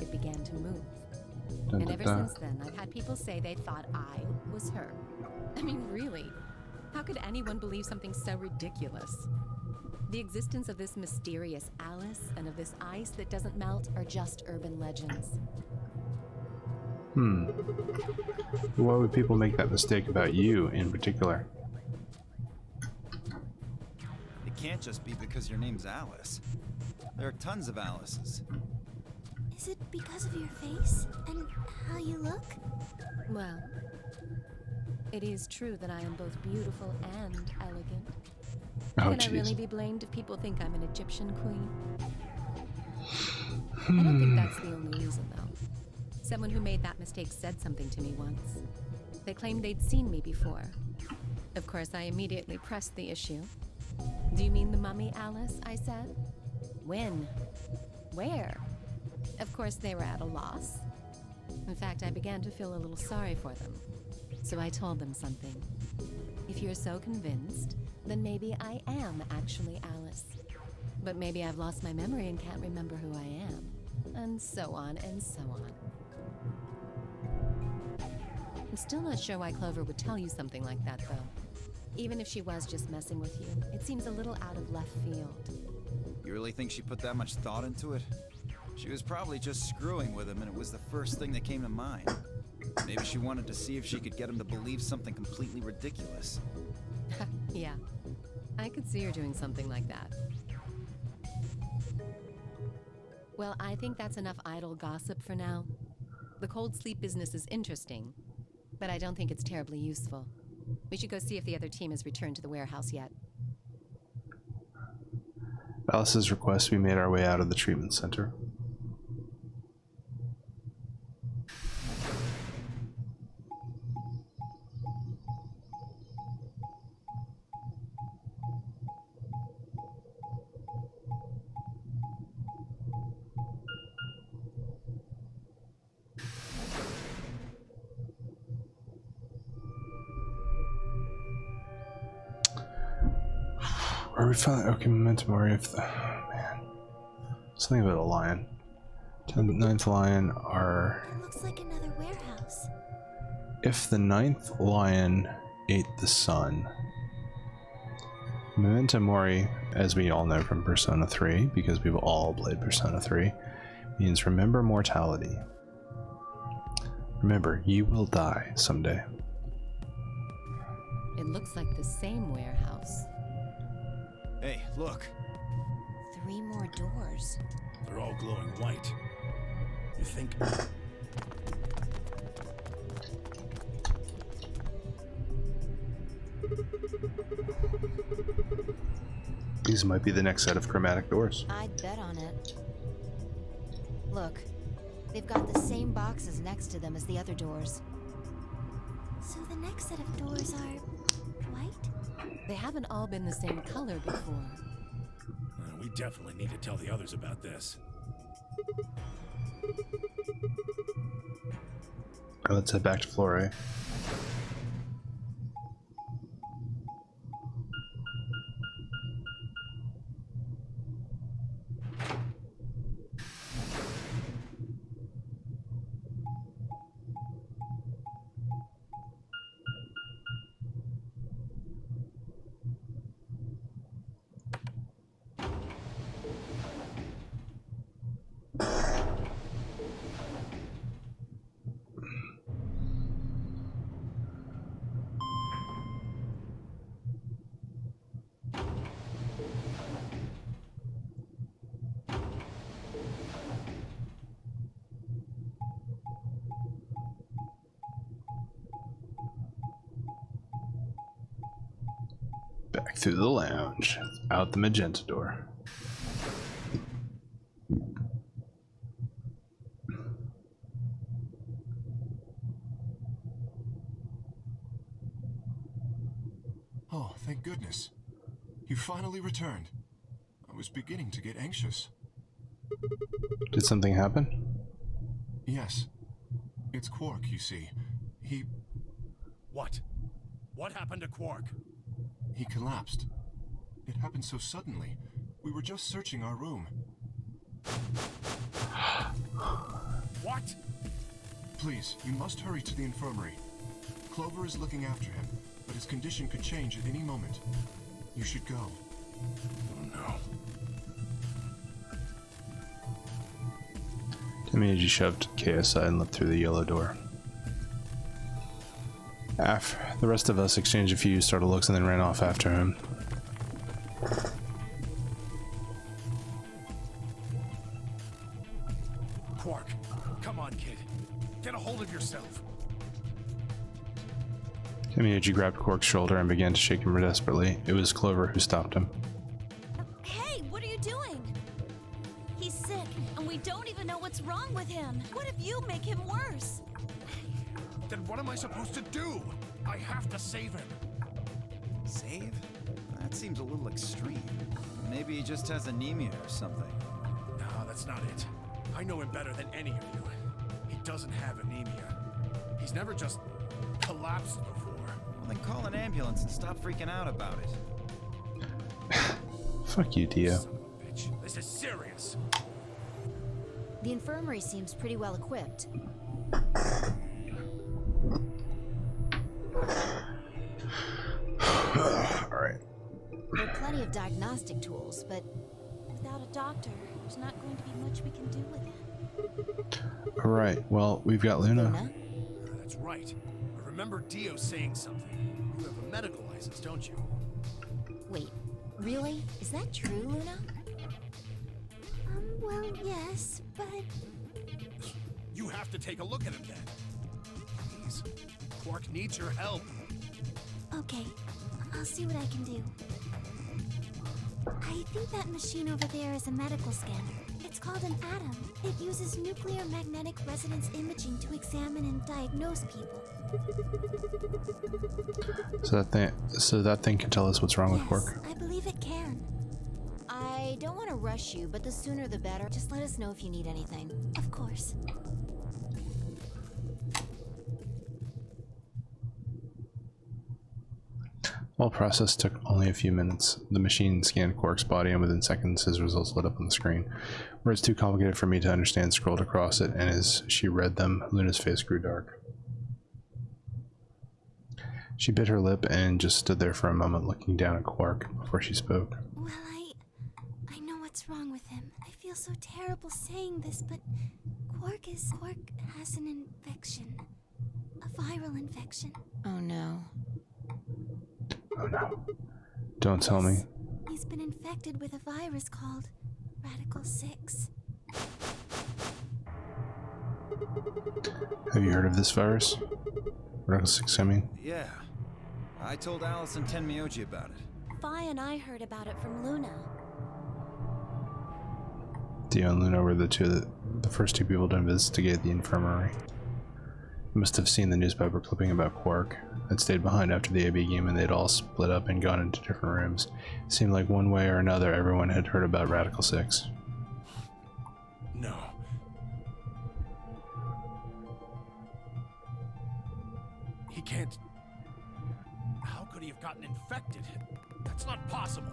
Speaker 5: it began to move.
Speaker 1: Dun,
Speaker 5: And
Speaker 1: dun,
Speaker 5: ever
Speaker 1: dun.
Speaker 5: since then, I've had people say they thought I was her. I mean, really? How could anyone believe something so ridiculous? The existence of this mysterious Alice and of this ice that doesn't melt are just urban legends.
Speaker 1: Why would people make that mistake about you in particular?
Speaker 2: It can't just be because your name's Alice. There are tons of Alices.
Speaker 3: Is it because of your face and how you look?
Speaker 5: Well, it is true that I am both beautiful and elegant.
Speaker 1: Oh,
Speaker 5: Can I really
Speaker 1: jeez.
Speaker 5: be blamed if people think I'm an Egyptian queen? I don't think that's the only reason, though. Someone who made that mistake said something to me once. They claimed they'd seen me before. Of course, I immediately pressed the issue. Do you mean the mummy, Alice? I said. When? Where? Of course, they were at a loss. In fact, I began to feel a little sorry for them. So I told them something. If you're so convinced, then maybe I am actually Alice. But maybe I've lost my memory and can't remember who I am. And so on and so on. I'm still not sure why Clover would tell you something like that, though. Even if she was just messing with you, it seems a little out of left field.
Speaker 2: You really think she put that much thought into it? She was probably just screwing with him, and it was the first thing that came to mind. Maybe she wanted to see if she could get him to believe something completely ridiculous.
Speaker 5: Yeah, I could see her doing something like that. Well, I think that's enough idle gossip for now. The cold sleep business is interesting, but I don't think it's terribly useful. We should go see if the other team has returned to the warehouse yet.
Speaker 1: Alice's request, we made our way out of the treatment center. Where we found okay, momentum or if the man. Something about a lion. 9th lion are.
Speaker 3: It looks like another warehouse.
Speaker 1: If the 9th lion ate the sun. Memento Mori, as we all know from Persona 3, because we've all played Persona 3, means remember mortality. Remember, you will die someday.
Speaker 5: It looks like the same warehouse.
Speaker 2: Hey, look.
Speaker 3: 3 more doors.
Speaker 4: They're all glowing white. You think...
Speaker 1: These might be the next set of chromatic doors.
Speaker 3: I'd bet on it. Look, they've got the same boxes next to them as the other doors. So the next set of doors are white?
Speaker 5: They haven't all been the same color before.
Speaker 4: We definitely need to tell the others about this.
Speaker 1: Let's head back to Flore. Back through the lounge, out the magenta door.
Speaker 6: Oh, thank goodness. You finally returned. I was beginning to get anxious.
Speaker 1: Did something happen?
Speaker 6: Yes. It's Quark, you see. He
Speaker 4: What? What happened to Quark?
Speaker 6: collapsed. It happened so suddenly. We were just searching our room.
Speaker 4: What?
Speaker 6: Please, you must hurry to the infirmary. Clover is looking after him, but his condition could change at any moment. You should go.
Speaker 4: Oh no.
Speaker 1: Demiurge shoved Kay aside and leapt through the yellow door. The rest of us exchanged a few startled looks and then ran off after him.
Speaker 4: Quark, come on, kid. Get a hold of yourself.
Speaker 1: Demiurge grabbed Quark's shoulder and began to shake him desperately. It was Clover who stopped him.
Speaker 7: Hey, what are you doing? He's sick, and we don't even know what's wrong with him. What if you make him worse?
Speaker 4: Then what am I supposed to do? I have to save him.
Speaker 2: Save? That seems a little extreme. Maybe he just has anemia or something.
Speaker 4: No, that's not it. I know him better than any of you. He doesn't have anemia. He's never just collapsed before.
Speaker 2: Well, then call an ambulance and stop freaking out about it.
Speaker 1: Fuck you, Dio.
Speaker 4: Son of a bitch. This is serious.
Speaker 3: The infirmary seems pretty well equipped.
Speaker 1: Alright.
Speaker 3: There are plenty of diagnostic tools, but
Speaker 7: Without a doctor, there's not going to be much we can do with it.
Speaker 1: Alright, well, we've got Luna.
Speaker 3: Luna?
Speaker 4: That's right. I remember Dio saying something. You have a medical license, don't you?
Speaker 3: Wait, really? Is that true, Luna?
Speaker 7: Well, yes, but...
Speaker 4: You have to take a look at him then. Please. Quark needs your help.
Speaker 7: Okay, I'll see what I can do. I think that machine over there is a medical scanner. It's called an atom. It uses nuclear magnetic resonance imaging to examine and diagnose people.
Speaker 1: So that thing can tell us what's wrong with Quark.
Speaker 7: Yes, I believe it can.
Speaker 3: I don't want to rush you, but the sooner the better. Just let us know if you need anything.
Speaker 7: Of course.
Speaker 1: While process took only a few minutes, the machine scanned Quark's body, and within seconds his results lit up on the screen. Words too complicated for me to understand scrolled across it, and as she read them, Luna's face grew dark. She bit her lip and just stood there for a moment looking down at Quark before she spoke.
Speaker 7: Well, I know what's wrong with him. I feel so terrible saying this, but Quark has an infection. A viral infection.
Speaker 3: Oh no.
Speaker 1: Oh no. Don't tell me.
Speaker 7: He's been infected with a virus called Radical 6.
Speaker 1: Have you heard of this virus? Radical 6, I mean?
Speaker 2: Yeah. I told Alice and Tenmyoji about it.
Speaker 7: Fi and I heard about it from Luna.
Speaker 1: Dio and Luna were the first two people to investigate the infirmary. You must have seen the newspaper clipping about Quark. I'd stayed behind after the AB game and they'd all split up and gone into different rooms. It seemed like one way or another everyone had heard about Radical 6.
Speaker 4: No. He can't... How could he have gotten infected? That's not possible.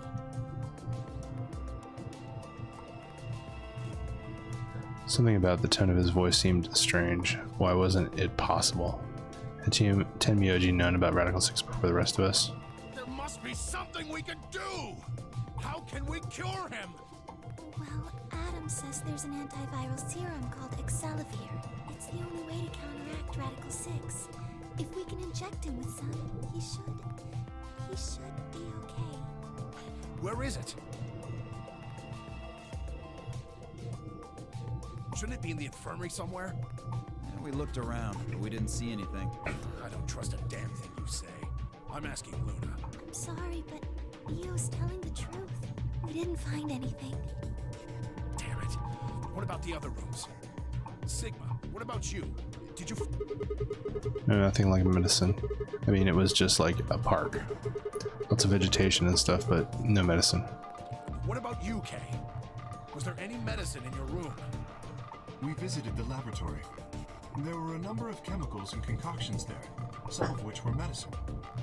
Speaker 1: Something about the tone of his voice seemed strange. Why wasn't it possible? Had Tenmyoji known about Radical 6 before the rest of us?
Speaker 4: There must be something we can do! How can we cure him?
Speaker 7: Well, Adam says there's an antiviral serum called Excelavir. It's the only way to counteract Radical 6. If we can inject him with some, he should be okay.
Speaker 4: Where is it? Shouldn't it be in the infirmary somewhere?
Speaker 2: Yeah, we looked around, but we didn't see anything.
Speaker 4: I don't trust a damn thing you say. I'm asking Luna.
Speaker 7: I'm sorry, but Io's telling the truth. We didn't find anything.
Speaker 4: Damn it. What about the other rooms? Sigma, what about you? Did you...
Speaker 1: No, nothing like medicine. I mean, it was just like a park. Lots of vegetation and stuff, but no medicine.
Speaker 4: What about you, Kay? Was there any medicine in your room?
Speaker 6: We visited the laboratory. There were a number of chemicals and concoctions there, some of which were medicine,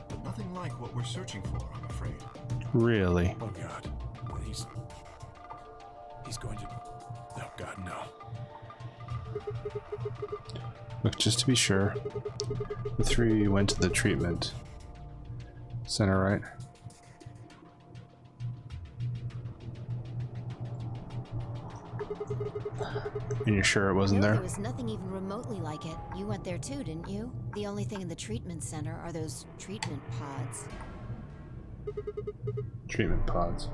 Speaker 6: but nothing like what we're searching for, I'm afraid.
Speaker 1: Really?
Speaker 4: Oh God. He's going to... Oh God, no.
Speaker 1: Look, just to be sure, the three went to the treatment center, right? And you're sure it wasn't
Speaker 3: No,
Speaker 1: there?
Speaker 3: there was nothing even remotely like it. You went there too, didn't you? The only thing in the treatment center are those treatment pods.
Speaker 1: Treatment pods.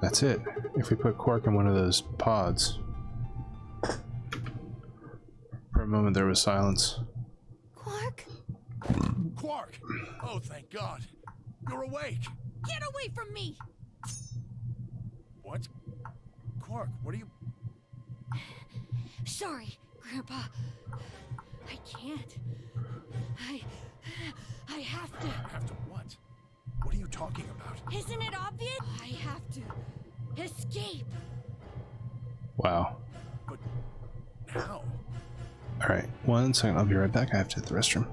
Speaker 1: That's it. If we put Quark in one of those pods. For a moment there was silence.
Speaker 7: Quark?
Speaker 4: Quark! Oh, thank God. You're awake.
Speaker 7: Get away from me!
Speaker 4: What? Quark, what are you...
Speaker 7: Sorry, Grandpa. I can't. I have to.
Speaker 4: Have to what? What are you talking about?
Speaker 7: Isn't it obvious? I have to escape.
Speaker 1: Wow.
Speaker 4: But how?
Speaker 1: Alright, 1 second, I'll be right back. I have to hit the restroom.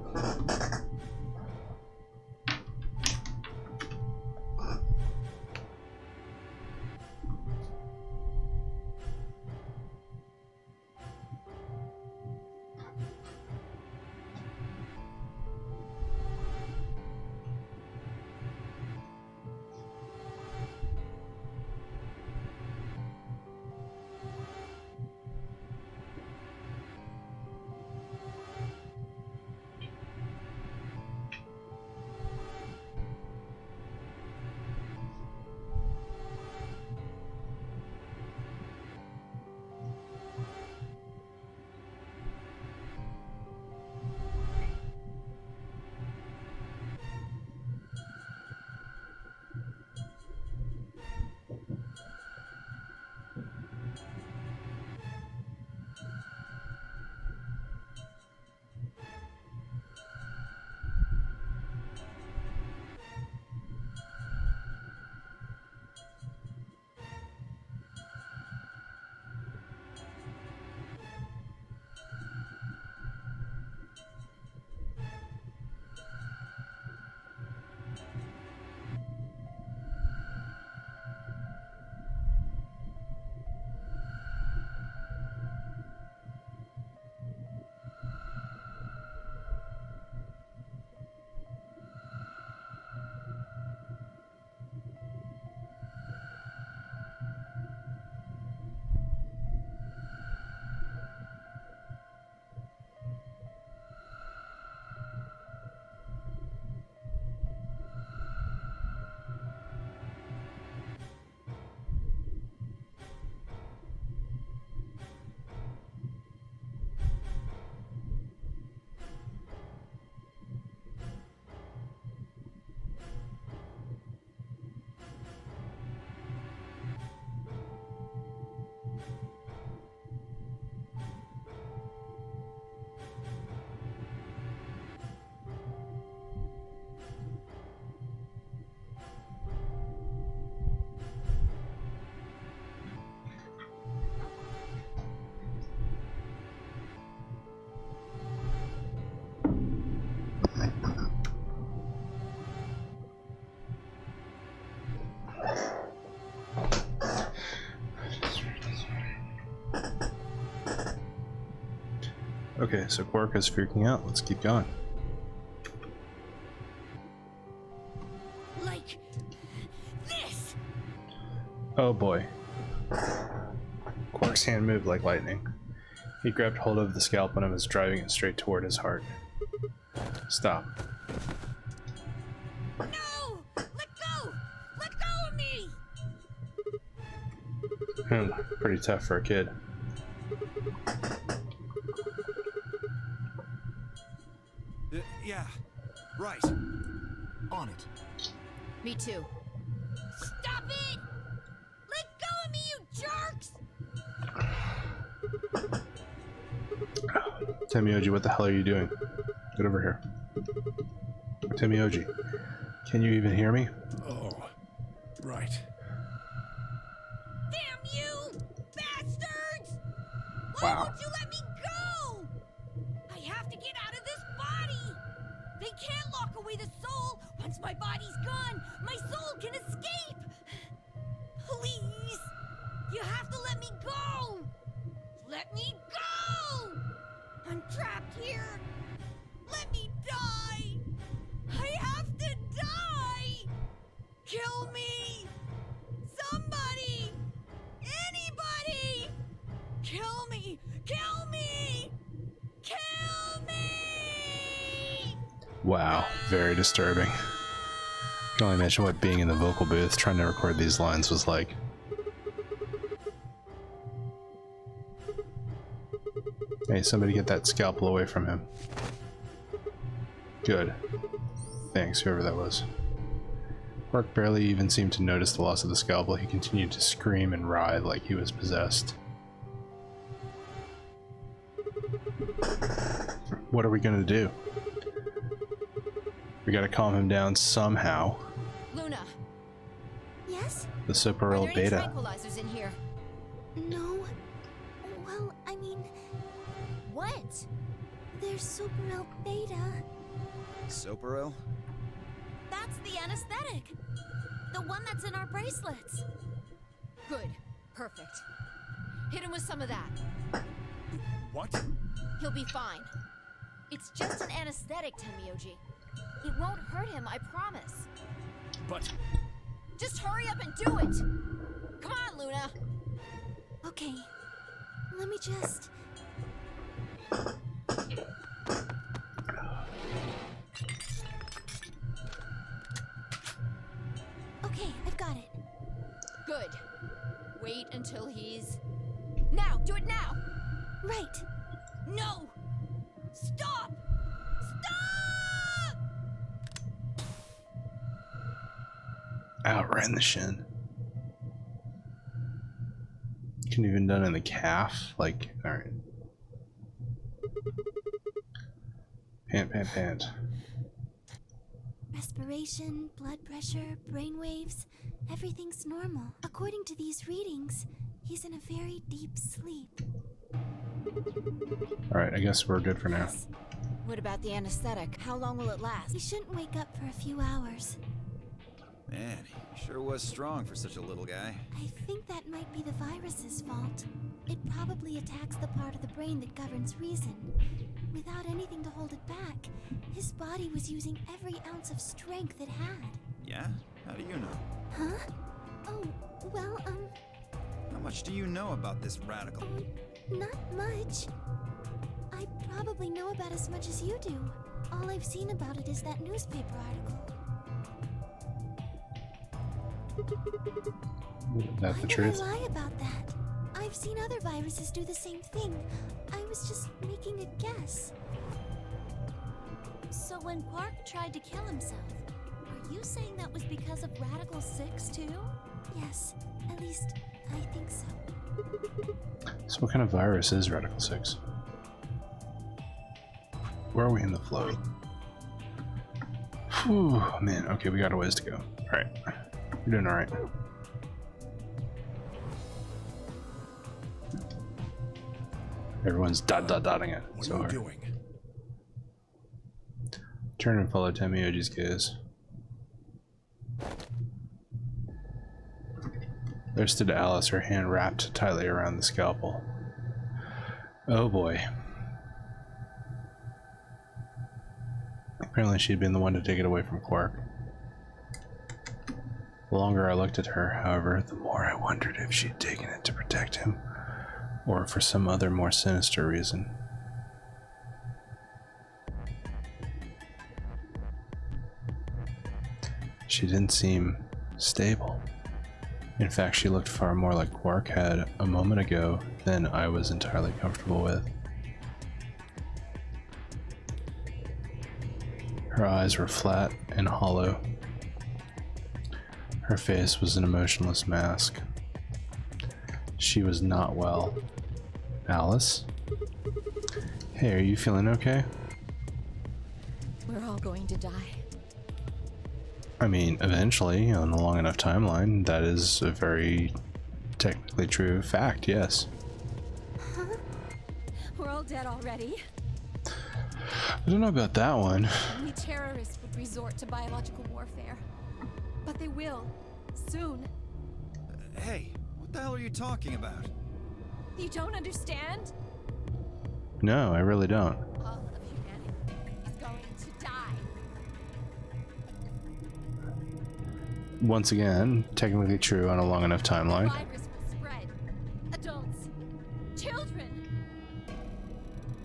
Speaker 1: Okay, so Quark is freaking out. Let's keep going.
Speaker 7: Like this.
Speaker 1: Oh boy. Quark's hand moved like lightning. He grabbed hold of the scalpel and was driving it straight toward his heart. Stop.
Speaker 7: No! Let go! Let go of me!
Speaker 1: Pretty tough for a kid.
Speaker 2: Yeah, right.
Speaker 6: On it.
Speaker 3: Me too.
Speaker 7: Stop it! Let go of me, you jerks!
Speaker 1: Temioji, what the hell are you doing? Get over here. Temioji, can you even hear me?
Speaker 4: Oh, right.
Speaker 7: Damn you! Bastards! Why
Speaker 1: Wow.
Speaker 7: won't you let me go? I have to get out of this body! They can't lock away the soul! Once my body's gone, my soul can escape! Please! You have to let me go! Let me go! I'm trapped here! Let me die! I have to die! Kill me! Somebody! Anybody! Kill me! Kill me! Kill me!
Speaker 1: Wow, very disturbing. I can only imagine what being in the vocal booth trying to record these lines was like. Hey, somebody get that scalpel away from him. Good. Thanks, whoever that was. Quark barely even seemed to notice the loss of the scalpel. He continued to scream and writhe like he was possessed. What are we gonna do? We gotta calm him down somehow.
Speaker 3: Luna,
Speaker 7: Yes?
Speaker 1: The
Speaker 3: are
Speaker 1: Soparil
Speaker 3: there any
Speaker 1: Beta.
Speaker 3: tranquilizers in here?
Speaker 7: No. Well, I mean,
Speaker 3: What?
Speaker 7: there's Superel Beta.
Speaker 2: Soparil?
Speaker 7: That's the anesthetic. The one that's in our bracelets.
Speaker 3: Good. Perfect. Hit him with some of that.
Speaker 4: What?
Speaker 3: He'll be fine. It's just an anesthetic, Temioji. It won't hurt him, I promise.
Speaker 4: But
Speaker 3: Just hurry up and do it! Come on, Luna!
Speaker 7: Okay. Let me just... Okay, I've got it.
Speaker 3: Good. Wait until he's... Now! Do it now!
Speaker 7: Right. No! Stop! Stop!
Speaker 1: Out right in the shin. Couldn't even done in the calf. Like, alright. Pant, pant, pant.
Speaker 7: Respiration, blood pressure, brain waves, everything's normal. According to these readings, he's in a very deep sleep.
Speaker 1: Alright, I guess we're good for now.
Speaker 3: What about the anesthetic? How long will it last?
Speaker 7: He shouldn't wake up for a few hours.
Speaker 2: Man, he sure was strong for such a little guy.
Speaker 7: I think that might be the virus's fault. It probably attacks the part of the brain that governs reason. Without anything to hold it back, his body was using every ounce of strength it had.
Speaker 2: Yeah? How do you know?
Speaker 7: Huh? Oh, well,
Speaker 2: How much do you know about this radical?
Speaker 7: not much. I probably know about as much as you do. All I've seen about it is that newspaper article.
Speaker 1: That's the
Speaker 7: Why
Speaker 1: truth.
Speaker 7: would I lie about that? I've seen other viruses do the same thing. I was just making a guess. So when Quark tried to kill himself, are you saying that was because of Radical 6 too? Yes, at least I think so.
Speaker 1: So what kind of virus is Radical 6? Where are we in the flow? Whew, man, okay, we got a ways to go. Alright. You're doing alright. Everyone's dotting it.
Speaker 4: what
Speaker 1: So
Speaker 4: are you
Speaker 1: hard.
Speaker 4: doing?
Speaker 1: Turn and follow Temioji's gaze. There stood Alice, her hand wrapped tightly around the scalpel. Oh boy. Apparently she'd been the one to take it away from Quark. The longer I looked at her, however, the more I wondered if she'd taken it to protect him, or for some other more sinister reason. She didn't seem stable. In fact, she looked far more like Quark had a moment ago than I was entirely comfortable with. Her eyes were flat and hollow. Her face was an emotionless mask. She was not well. Alice? Hey, are you feeling okay?
Speaker 5: We're all going to die.
Speaker 1: I mean, eventually, on a long enough timeline, that is a very technically true fact, yes.
Speaker 5: We're all dead already.
Speaker 1: I don't know about that one.
Speaker 5: Only terrorists would resort to biological warfare. But they will. Soon.
Speaker 2: Hey, what the hell are you talking about?
Speaker 5: You don't understand?
Speaker 1: No, I really don't.
Speaker 5: All of humanity is going to die.
Speaker 1: Once again, technically true on a long enough timeline.
Speaker 5: Virus will spread. Adults. Children.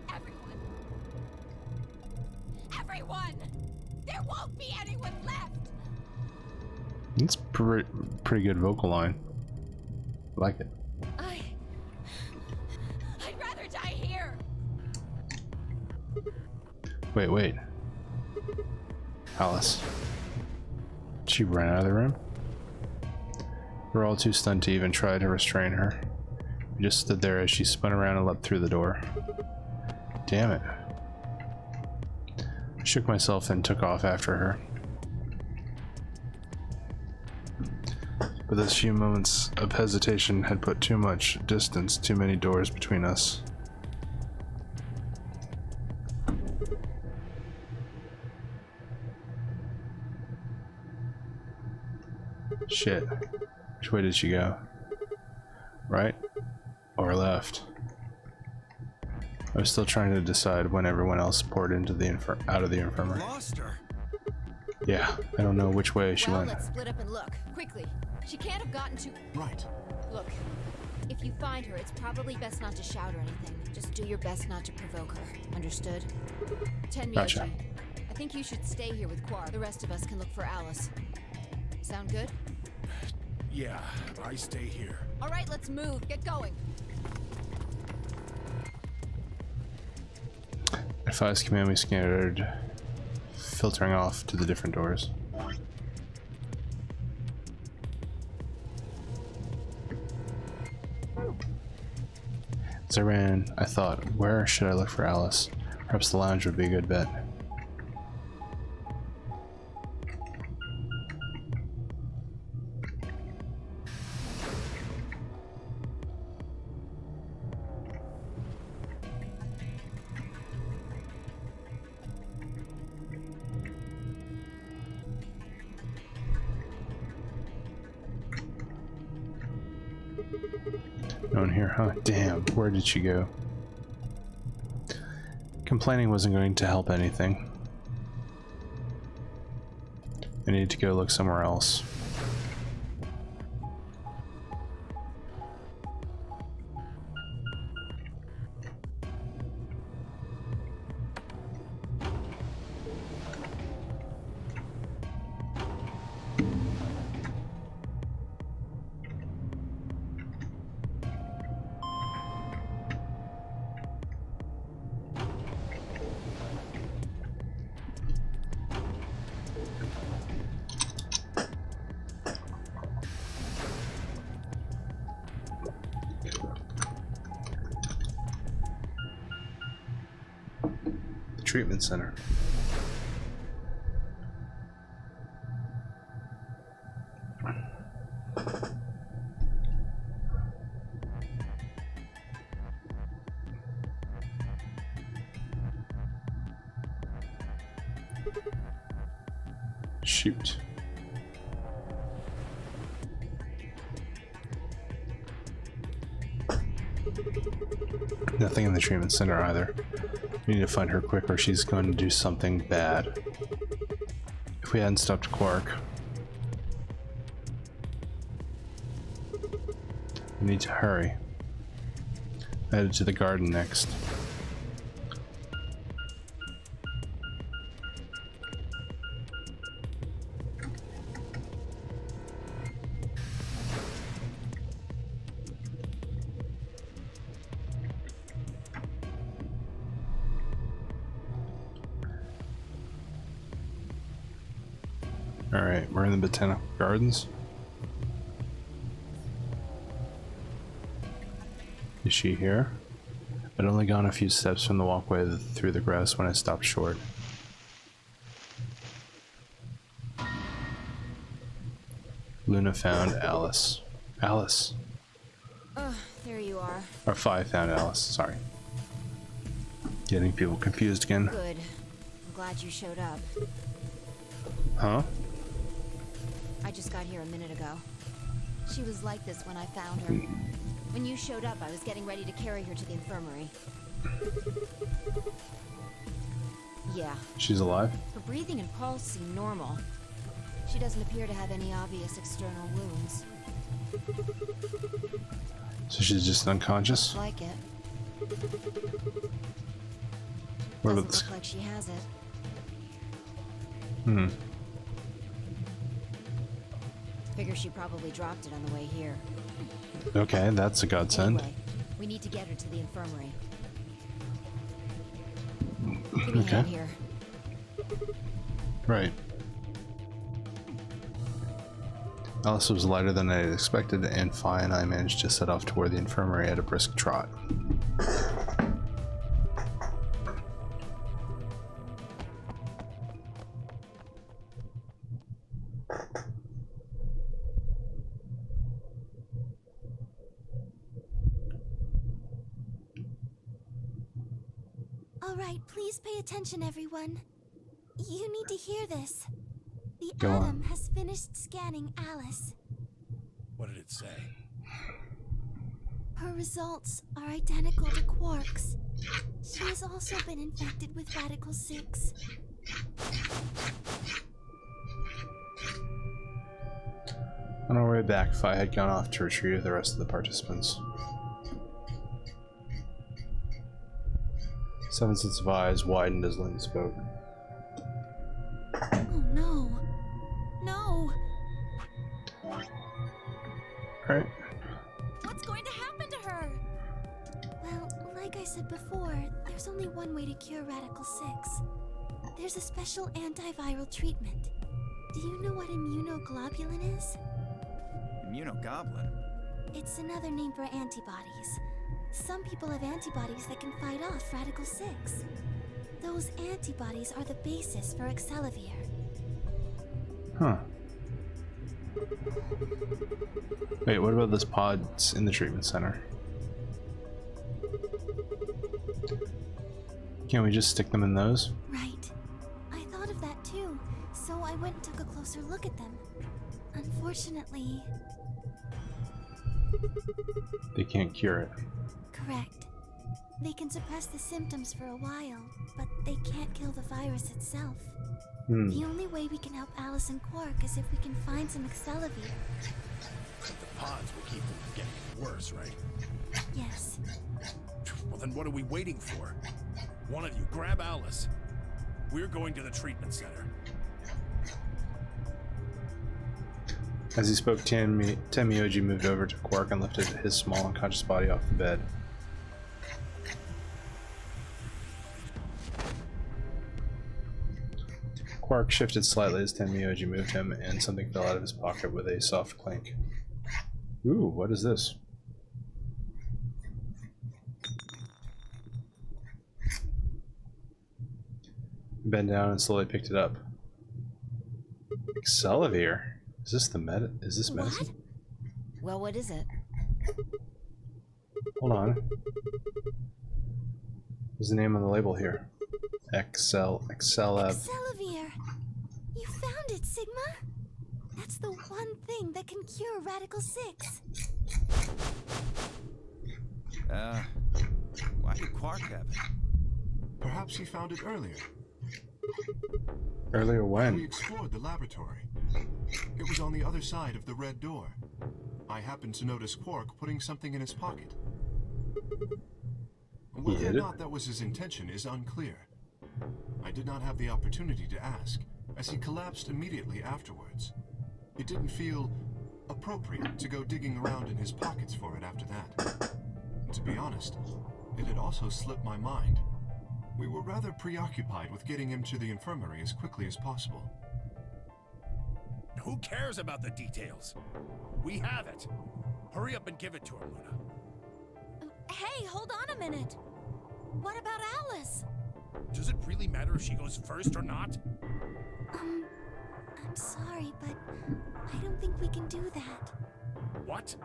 Speaker 5: Everyone. Everyone! There won't be anyone left!
Speaker 1: It's pretty good vocal line. I like it.
Speaker 5: I'd rather die here!
Speaker 1: Wait. Alice. She ran out of the room? We're all too stunned to even try to restrain her. We just stood there as she spun around and leapt through the door. Damn it. I shook myself and took off after her. But those few moments of hesitation had put too much distance, too many doors between us. Shit. Which way did she go? Right? Or left? I was still trying to decide when everyone else poured into the out of the infirmary.
Speaker 2: Lost her.
Speaker 1: Yeah, I don't know which way she
Speaker 3: Well,
Speaker 1: went.
Speaker 3: let's split up and look. Quickly. She can't have gotten to...
Speaker 6: Right.
Speaker 3: Look, if you find her, it's probably best not to shout or anything. Just do your best not to provoke her. Understood? Tenmyoji,
Speaker 1: Gotcha.
Speaker 3: I think you should stay here with Quark. The rest of us can look for Alice. Sound good?
Speaker 4: Yeah, I stay here.
Speaker 3: All right, let's move. Get going.
Speaker 1: Advised command we scattered, filtering off to the different doors. As I ran, I thought, where should I look for Alice? Perhaps the lounge would be a good bet. No one here, huh? Damn, where did she go? Complaining wasn't going to help anything. I needed to go look somewhere else. Treatment center. Shoot. Nothing in the treatment center either. We need to find her quick or she's going to do something bad. If we hadn't stopped Quark. We need to hurry. Headed to the garden next. Alright, we're in the Botanical Gardens. Is she here? I'd only gone a few steps from the walkway through the grass when I stopped short. Luna found Alice. Alice.
Speaker 3: There you are.
Speaker 1: Or Phi found Alice, sorry. Getting people confused again.
Speaker 3: Good. I'm glad you showed up.
Speaker 1: Huh?
Speaker 3: I just got here a minute ago. She was like this when I found her. When you showed up, I was getting ready to carry her to the infirmary. Yeah.
Speaker 1: She's alive?
Speaker 3: Her breathing and pulse seem normal. She doesn't appear to have any obvious external wounds.
Speaker 1: So she's just unconscious?
Speaker 3: Looks like it.
Speaker 1: What
Speaker 3: Doesn't
Speaker 1: about this?
Speaker 3: look like she has it.
Speaker 1: Hmm.
Speaker 3: Figure she probably dropped it on the way here.
Speaker 1: Okay, that's a godsend.
Speaker 3: Anyway, we need to get her to the infirmary. Give me a
Speaker 1: Okay.
Speaker 3: hand here.
Speaker 1: Right. Alice was lighter than I had expected, and Phi and I managed to set off toward the infirmary at a brisk trot.
Speaker 7: All right, please pay attention, everyone. You need to hear this. The
Speaker 1: Go on.
Speaker 7: Atom has finished scanning Alice.
Speaker 4: What did it say?
Speaker 7: Her results are identical to Quark's. She has also been infected with Radical 6.
Speaker 1: On our way back, Phi had gone off to retrieve the rest of the participants. Seven sets of eyes widened as Lynn spoke.
Speaker 7: Oh no. No.
Speaker 1: Alright.
Speaker 7: What's going to happen to her? Well, like I said before, there's only one way to cure Radical 6. There's a special antiviral treatment. Do you know what immunoglobulin is?
Speaker 2: Immunogoblin?
Speaker 7: It's another name for antibodies. Some people have antibodies that can fight off Radical 6. Those antibodies are the basis for Excelavir.
Speaker 1: Huh. Wait, what about those pods in the treatment center? Can't we just stick them in those?
Speaker 7: Right. I thought of that too, so I went and took a closer look at them. Unfortunately,
Speaker 1: They can't cure it.
Speaker 7: correct. They can suppress the symptoms for a while, but they can't kill the virus itself. The only way we can help Alice and Quark is if we can find some Excelavir.
Speaker 4: But the pods will keep them from getting worse, right?
Speaker 7: Yes.
Speaker 4: Well, then what are we waiting for? One of you, grab Alice. We're going to the treatment center.
Speaker 1: As he spoke, Temioji moved over to Quark and lifted his small unconscious body off the bed. Quark shifted slightly as Temioji moved him, and something fell out of his pocket with a soft clink. Ooh, what is this? He bent down and slowly picked it up. Excelavir? Is this the is this medicine?
Speaker 3: Well, what is it?
Speaker 1: Hold on. There's the name on the label here. Excelavir.
Speaker 7: Excelavir! You found it, Sigma! That's the one thing that can cure Radical 6.
Speaker 2: Why did Quark have it?
Speaker 6: Perhaps he found it earlier.
Speaker 1: Earlier
Speaker 6: We
Speaker 1: when?
Speaker 6: explored the laboratory. It was on the other side of the red door. I happened to notice Quark putting something in his pocket. Whether or
Speaker 1: hid it?
Speaker 6: not that was his intention is unclear. I did not have the opportunity to ask, as he collapsed immediately afterwards. It didn't feel appropriate to go digging around in his pockets for it after that. To be honest, it had also slipped my mind. We were rather preoccupied with getting him to the infirmary as quickly as possible.
Speaker 4: Who cares about the details? We have it. Hurry up and give it to him, Luna.
Speaker 7: Hey, hold on a minute. What about Alice?
Speaker 4: Does it really matter if she goes first or not?
Speaker 7: I'm sorry, but I don't think we can do that.
Speaker 4: What?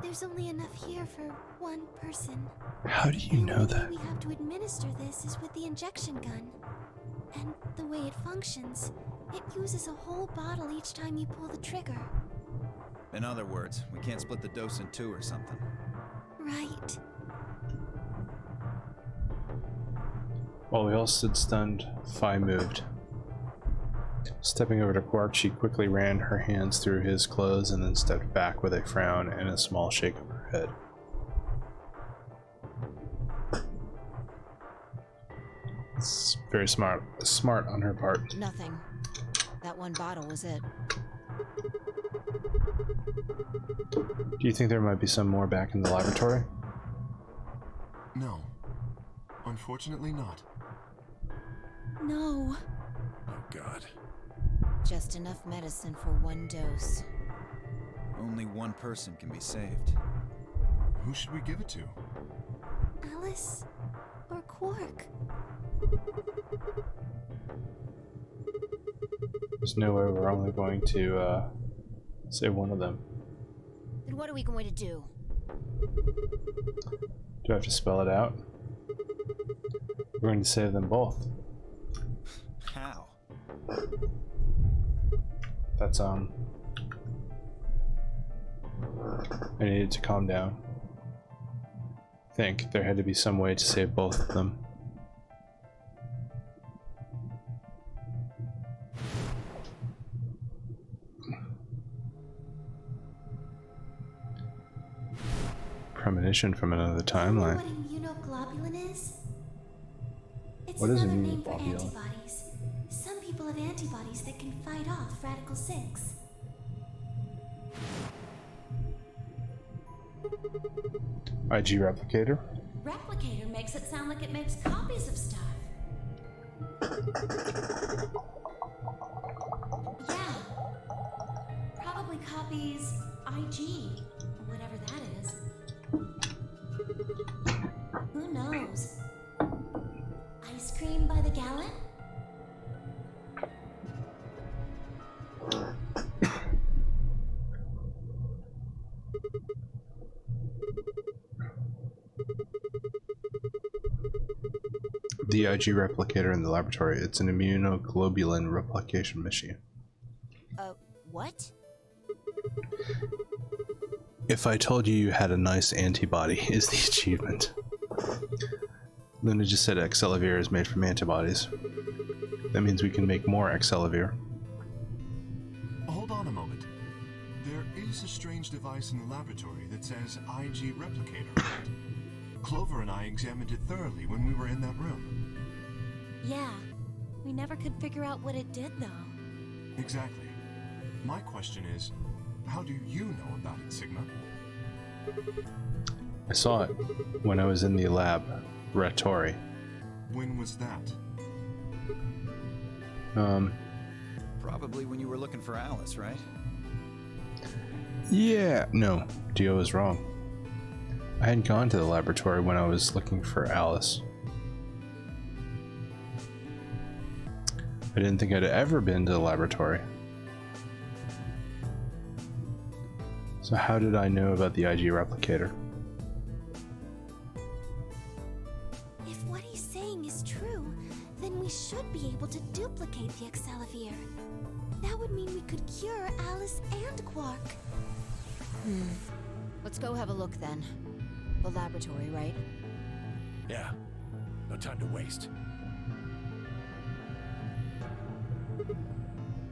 Speaker 7: There's only enough here for one person.
Speaker 1: How do you know
Speaker 7: The only way
Speaker 1: that?
Speaker 7: we have to administer this is with the injection gun. And the way it functions, it uses a whole bottle each time you pull the trigger.
Speaker 2: In other words, we can't split the dose in two or something.
Speaker 7: Right.
Speaker 1: While we all stood stunned, Phi moved. Stepping over to Quark, she quickly ran her hands through his clothes and then stepped back with a frown and a small shake of her head. It's very smart on her part.
Speaker 3: Nothing. That one bottle was it.
Speaker 1: Do you think there might be some more back in the laboratory?
Speaker 6: No. Unfortunately not.
Speaker 7: No.
Speaker 4: Oh, God.
Speaker 3: Just enough medicine for one dose.
Speaker 2: Only one person can be saved.
Speaker 6: Who should we give it to?
Speaker 7: Alice or Quark?
Speaker 1: There's no way we're only going to save one of them.
Speaker 3: Then what are we going to do?
Speaker 1: Do I have to spell it out? We're going to save them both.
Speaker 2: How?
Speaker 1: That's I needed to calm down. Think there had to be some way to save both of them. Premonition from another timeline.
Speaker 7: What immunoglobulin is? It's
Speaker 1: What is
Speaker 7: another name for
Speaker 1: immunoglobulin?
Speaker 7: antibodies. Some people have antibodies that can fight off Radical 6.
Speaker 1: IG replicator.
Speaker 7: Replicator makes it sound like it makes copies of stuff. Yeah. Probably copies IG, whatever that is. Who knows? Ice cream by the gallon?
Speaker 1: The IG replicator in the laboratory. It's an immunoglobulin replication machine.
Speaker 3: What?
Speaker 1: If I told you you had a nice antibody is the achievement. Luna just said Excelavir is made from antibodies. That means we can make more Excelavir.
Speaker 6: Hold on a moment. There is a strange device in the laboratory that says IG replicator on it. Clover and I examined it thoroughly when we were in that room.
Speaker 7: Yeah. We never could figure out what it did, though.
Speaker 6: Exactly. My question is, how do you know about it, Sigma?
Speaker 1: I saw it when I was in the lab, Ratori.
Speaker 6: When was that?
Speaker 2: Probably when you were looking for Alice, right?
Speaker 1: Yeah, no, Dio was wrong. I hadn't gone to the laboratory when I was looking for Alice. I didn't think I'd ever been to the laboratory. So how did I know about the IG replicator?
Speaker 7: If what he's saying is true, then we should be able to duplicate the Excelavir. That would mean we could cure Alice and Quark.
Speaker 3: Let's go have a look then. The laboratory, right?
Speaker 4: Yeah. No time to waste.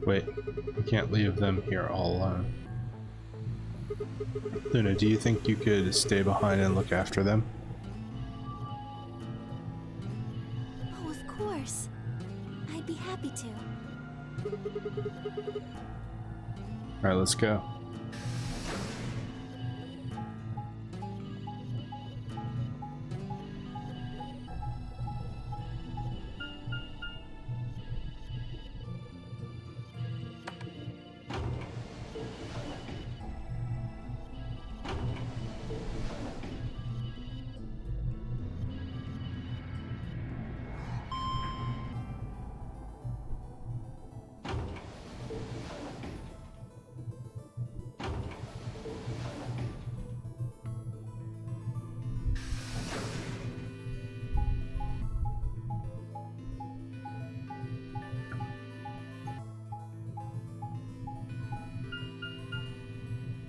Speaker 1: Wait, we can't leave them here all alone. Luna, do you think you could stay behind and look after them?
Speaker 7: Oh, of course. I'd be happy to.
Speaker 1: Alright, let's go.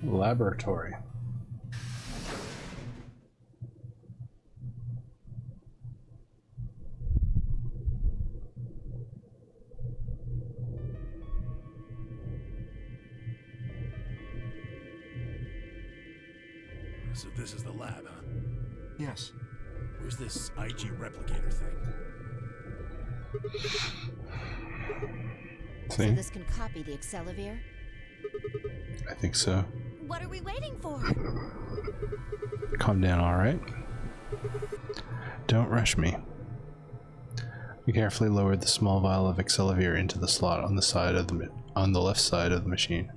Speaker 1: Laboratory.
Speaker 4: So this is the lab, huh?
Speaker 6: Yes.
Speaker 4: Where's this IG replicator thing?
Speaker 3: So
Speaker 1: See?
Speaker 3: this can copy the Excelivir?
Speaker 1: I think so.
Speaker 7: What are we waiting for?
Speaker 1: Calm down, alright? Don't rush me. We carefully lowered the small vial of Excelivir into the slot on the left side of the machine.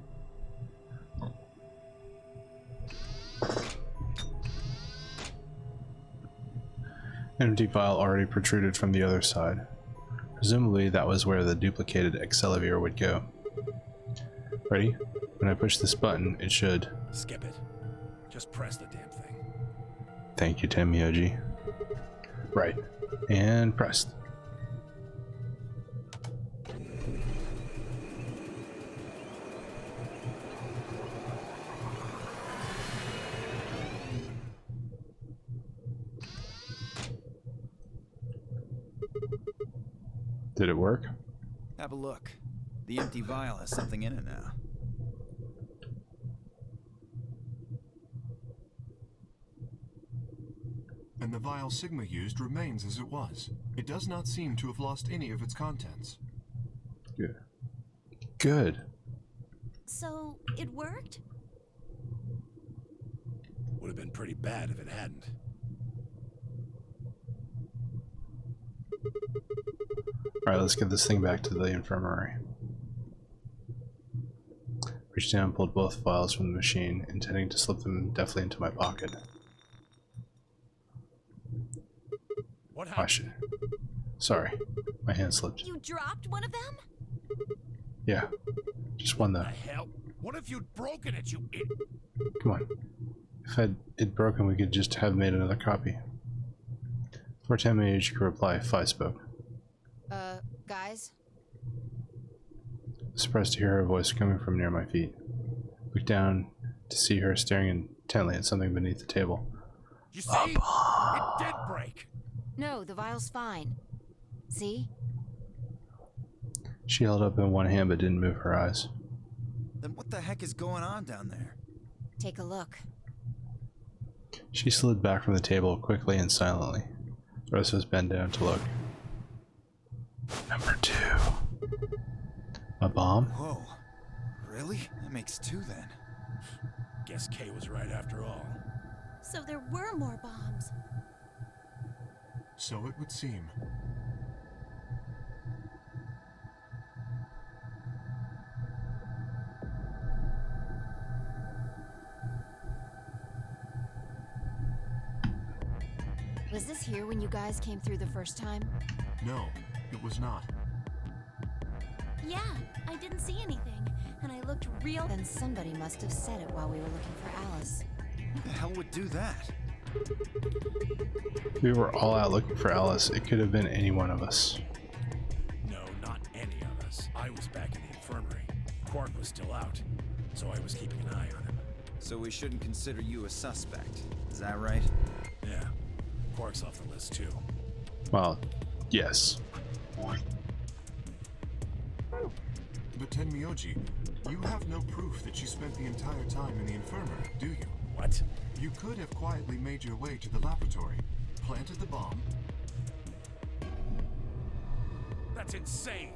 Speaker 1: An empty vial already protruded from the other side. Presumably that was where the duplicated Excelivir would go. Ready? When I push this button, it should...
Speaker 4: Skip it. Just press the damn thing.
Speaker 1: Thank you, Temyoji. Right. And pressed. Did it work?
Speaker 2: Have a look. The empty vial has something in it now.
Speaker 6: And the vial Sigma used remains as it was. It does not seem to have lost any of its contents.
Speaker 1: Good. Good.
Speaker 7: So, it worked?
Speaker 4: Would have been pretty bad if it hadn't.
Speaker 1: Alright, let's get this thing back to the infirmary. Reached down and pulled both files from the machine, intending to slip them deftly into my pocket.
Speaker 4: What
Speaker 1: I
Speaker 4: happened?
Speaker 1: should. Sorry, my hand slipped.
Speaker 7: You dropped one of them?
Speaker 1: Yeah, just one though.
Speaker 4: The hell? What if you'd broken it, you idiot?
Speaker 1: Come on. If it broken, we could just have made another copy. Before 10 minutes, you could reply, Fi spoke.
Speaker 3: Guys?
Speaker 1: Surprised to hear her voice coming from near my feet. Looked down to see her staring intently at something beneath the table.
Speaker 4: You see? It did break.
Speaker 3: No, the vial's fine. See?
Speaker 1: She held up in one hand but didn't move her eyes.
Speaker 2: Then what the heck is going on down there?
Speaker 3: Take a look.
Speaker 1: She slid back from the table quickly and silently. The rest of us bent down to look. Number 2. A bomb?
Speaker 2: Whoa. Really? That makes 2 then.
Speaker 4: Guess Kay was right after all.
Speaker 7: So there were more bombs.
Speaker 6: So it would seem.
Speaker 3: Was this here when you guys came through the first time?
Speaker 6: No, it was not.
Speaker 7: Yeah, I didn't see anything, and I looked real.
Speaker 3: Then somebody must have said it while we were looking for Alice.
Speaker 2: Who the hell would do that?
Speaker 1: We were all out looking for Alice. It could have been any one of us.
Speaker 4: No, not any of us. I was back in the infirmary. Quark was still out, so I was keeping an eye on him.
Speaker 2: So we shouldn't consider you a suspect. Is that right?
Speaker 4: Yeah. Quark's off the list too.
Speaker 1: Well, yes.
Speaker 6: But Tenmyoji, you have no proof that she spent the entire time in the infirmary, do you?
Speaker 4: What?
Speaker 6: You could have quietly made your way to the laboratory, planted the bomb.
Speaker 4: That's insane.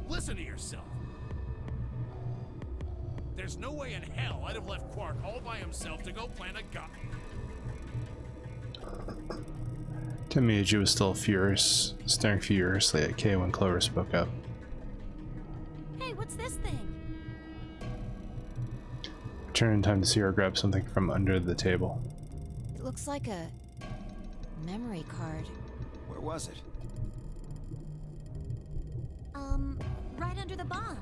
Speaker 4: Listen to yourself. There's no way in hell I'd have left Quark all by himself to go plant a gun.
Speaker 1: Temiji was still furious, staring furiously at Kay when Clover spoke up.
Speaker 7: Hey, what's this thing?
Speaker 1: Returned in time to see her grab something from under the table.
Speaker 3: It looks like a memory card.
Speaker 2: Where was it?
Speaker 7: Right under the bomb.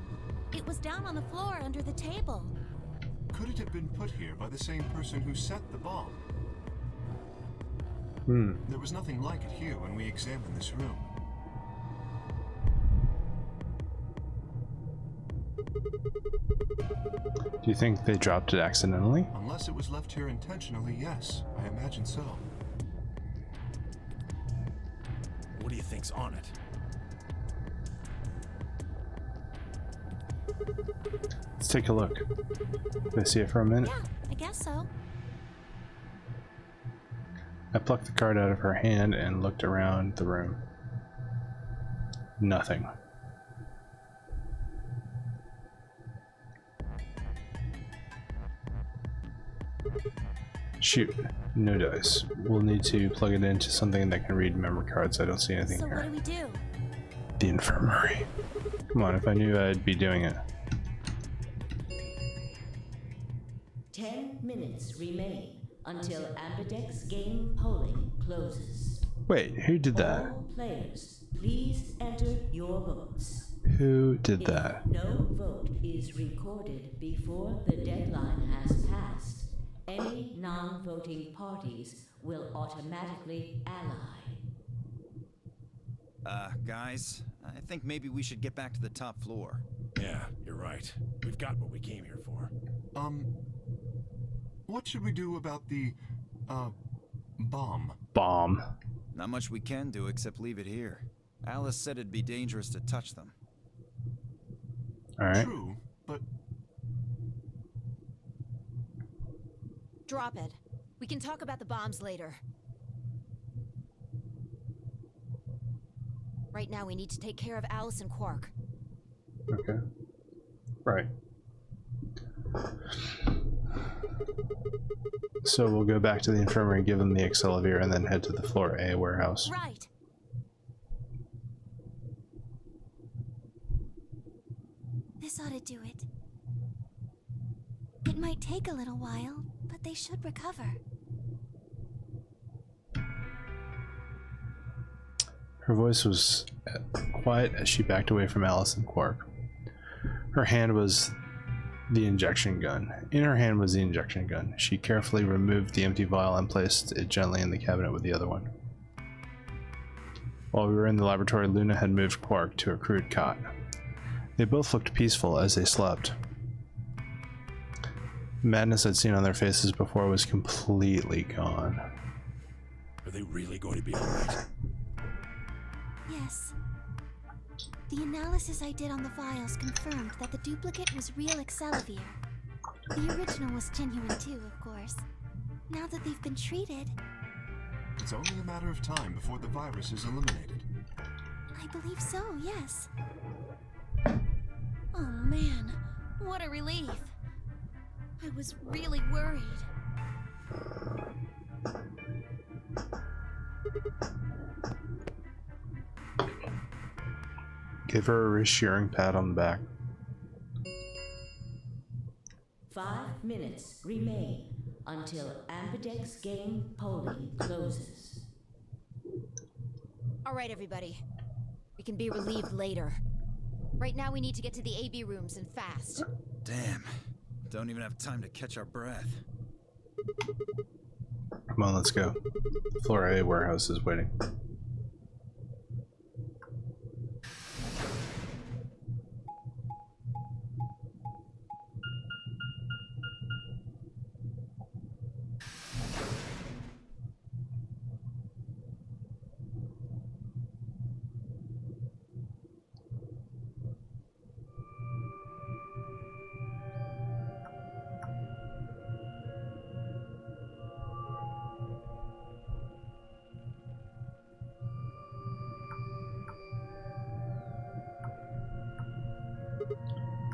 Speaker 7: It was down on the floor under the table.
Speaker 6: Could it have been put here by the same person who set the bomb? There was nothing like it here when we examined this room.
Speaker 1: Do you think they dropped it accidentally?
Speaker 6: Unless it was left here intentionally, yes. I imagine so.
Speaker 4: What do you think's on it?
Speaker 1: Let's take a look. Can I see it for a minute?
Speaker 7: Yeah, I guess so.
Speaker 1: I plucked the card out of her hand and looked around the room. Nothing. Shoot, no dice. We'll need to plug it into something that can read memory cards. I don't see anything
Speaker 7: So
Speaker 1: here.
Speaker 7: what do we do?
Speaker 1: The infirmary. Come on, if I knew I'd be doing it.
Speaker 8: 10 minutes remain until Ambidex game polling closes.
Speaker 1: Wait, who did that?
Speaker 8: All players, please enter your votes.
Speaker 1: Who did
Speaker 8: If
Speaker 1: that?
Speaker 8: no vote is recorded before the deadline has passed, any non-voting parties will automatically ally.
Speaker 2: Guys, I think maybe we should get back to the top floor.
Speaker 4: Yeah, you're right. We've got what we came here for.
Speaker 6: What should we do about the, bomb?
Speaker 1: Bomb.
Speaker 2: Not much we can do except leave it here. Alice said it'd be dangerous to touch them.
Speaker 1: Alright.
Speaker 6: True, but
Speaker 3: Drop it. We can talk about the bombs later. Right now, we need to take care of Alice and Quark.
Speaker 1: Okay. Right. So we'll go back to the infirmary, give them the Excelivir, and then head to the floor A warehouse.
Speaker 7: Right. This ought to do it. It might take a little while, but they should recover.
Speaker 1: Her voice was quiet as she backed away from Alice and Quark. Her hand was the injection gun. In her hand was the injection gun. She carefully removed the empty vial and placed it gently in the cabinet with the other one. While we were in the laboratory, Luna had moved Quark to a crude cot. They both looked peaceful as they slept. The madness I'd seen on their faces before was completely gone.
Speaker 4: Are they really going to be alright?
Speaker 7: Yes. The analysis I did on the vials confirmed that the duplicate was real Excelivir. The original was genuine too, of course. Now that they've been treated,
Speaker 6: it's only a matter of time before the virus is eliminated.
Speaker 7: I believe so, yes. Oh man, what a relief. I was really worried.
Speaker 1: Give her a reassuring pat on the back.
Speaker 8: 5 minutes remain until Ambidex game polling closes.
Speaker 3: All right, everybody. We can be relieved later. Right now, we need to get to the AB rooms and fast.
Speaker 2: Damn. Don't even have time to catch our breath.
Speaker 1: Come on, let's go. Floor A warehouse is waiting.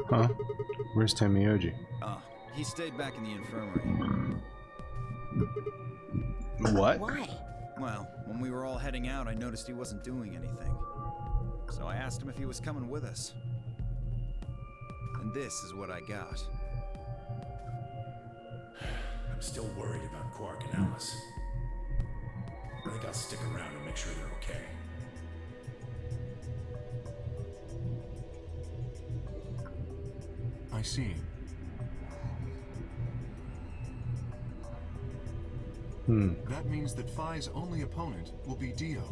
Speaker 1: Huh? Where's Tamioji?
Speaker 2: Oh, he stayed back in the infirmary.
Speaker 1: What?
Speaker 3: Why?
Speaker 2: Well, when we were all heading out, I noticed he wasn't doing anything. So I asked him if he was coming with us. And this is what I got.
Speaker 4: I'm still worried about Quark and Alice. I think I'll stick around and make sure they're okay.
Speaker 6: I see. That means that Phi's only opponent will be Dio.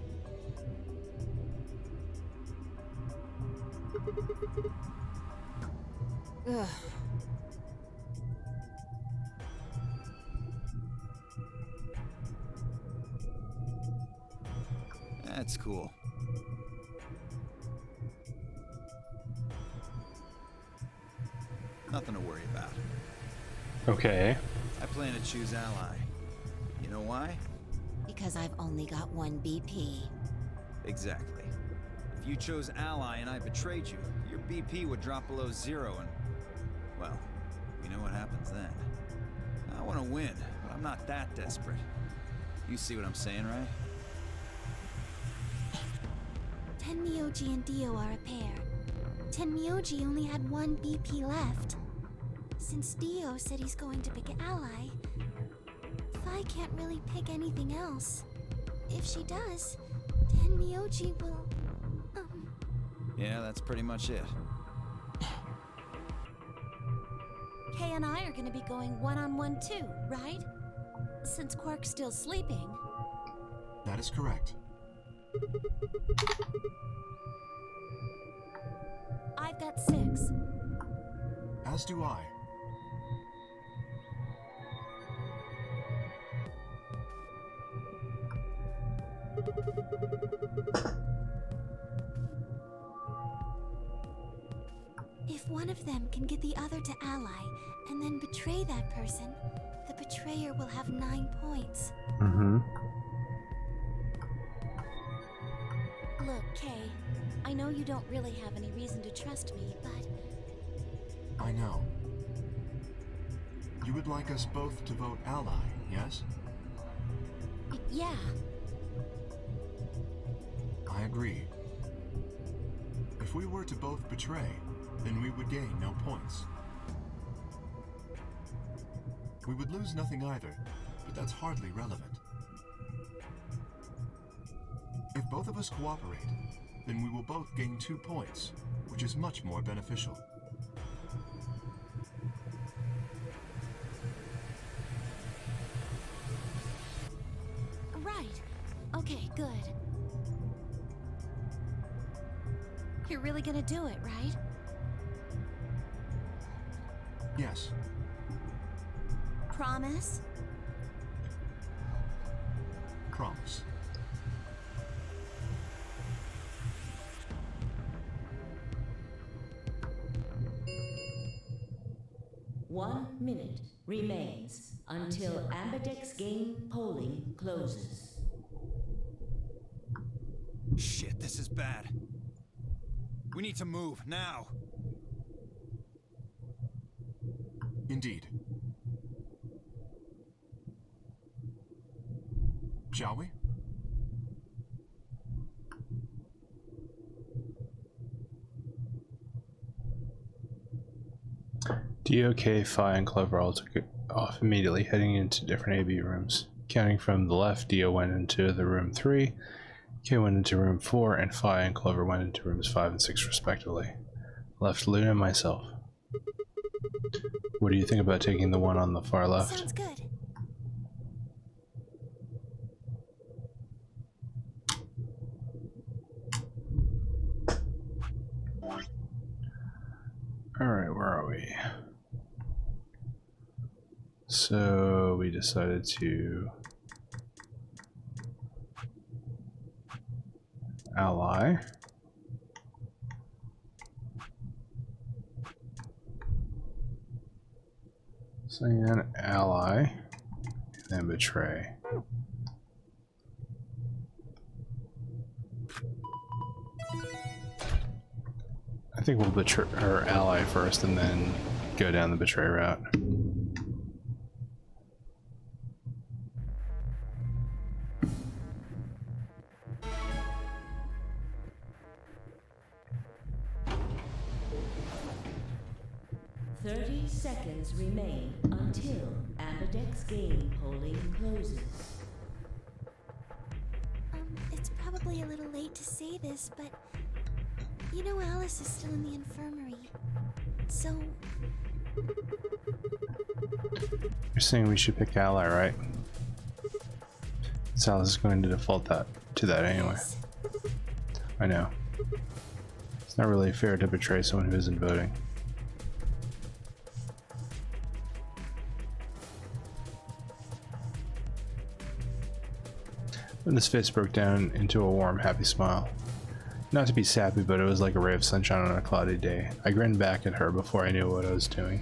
Speaker 3: Ugh.
Speaker 2: That's cool. Nothing to worry about.
Speaker 1: Okay.
Speaker 2: I plan to choose Ally. You know why?
Speaker 3: Because I've only got one BP.
Speaker 2: Exactly. If you chose Ally and I betrayed you, your BP would drop below 0 and... well, you know what happens then. I want to win, but I'm not that desperate. You see what I'm saying, right?
Speaker 7: Tenmyoji and Dio are a pair. Tenmyoji only had one BP left. Since Dio said he's going to pick Ally, Phi can't really pick anything else. If she does, Tenmyoji will...
Speaker 2: Yeah, that's pretty much it.
Speaker 9: Kay and I are gonna be going one-on-one too, right? Since Quark's still sleeping.
Speaker 6: That is correct.
Speaker 9: I've got 6.
Speaker 6: As do I.
Speaker 7: If one of them can get the other to ally and then betray that person, the betrayer will have 9 points.
Speaker 1: Mm-hmm.
Speaker 9: Look, Kay, I know you don't really have any reason to trust me, but
Speaker 6: I know. You would like us both to vote Ally, yes?
Speaker 9: yeah,
Speaker 6: I agree. If we were to both betray, then we would gain no points. We would lose nothing either, but that's hardly relevant. If both of us cooperate, then we will both gain 2 points, which is much more beneficial.
Speaker 9: right. Okay, good. You're really gonna do it, right?
Speaker 6: Yes,
Speaker 9: Promise?
Speaker 6: promise.
Speaker 8: One minute remains until Ambidex game polling closes.
Speaker 2: Shit, this is bad. We need to move, now.
Speaker 6: Indeed. Shall we?
Speaker 1: DOK, Phi, and Clover all took it off immediately, heading into different AB rooms. Counting from the left, Dio went into the room 3, K went into room 4, and Phi and Clover went into rooms 5 and 6 respectively. Left Luna and myself. What do you think about taking the one on the far left?
Speaker 7: Sounds good.
Speaker 1: Alright, where are we? So we decided to ally. Cyan, ally, and then betray. I think we'll betray our ally first and then go down the betray route.
Speaker 8: Seconds remain until Ambidex game polling closes.
Speaker 7: It's probably a little late to say this, but you know Alice is still in the infirmary. So
Speaker 1: You're saying we should pick ally, right? So Alice is going to default to that anyway.
Speaker 7: yes.
Speaker 1: I know. It's not really fair to betray someone who isn't voting. And his face broke down into a warm, happy smile. Not to be sappy, but it was like a ray of sunshine on a cloudy day. I grinned back at her before I knew what I was doing.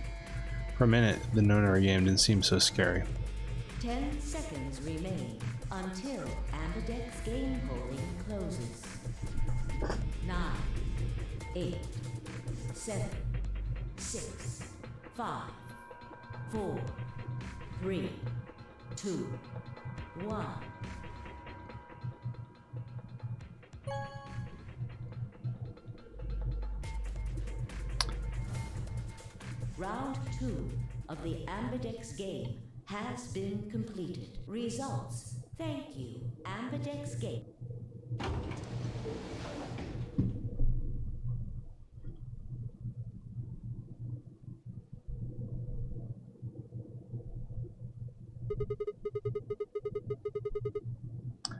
Speaker 1: For a minute, the Nonary game didn't seem so scary.
Speaker 8: 10 seconds remain until Ambidex game polling closes. 9, 8, 7, 6, 5, 4, 3, 2, 1. Round 2 of the Ambidex game has been completed. Results. Thank you, Ambidex game.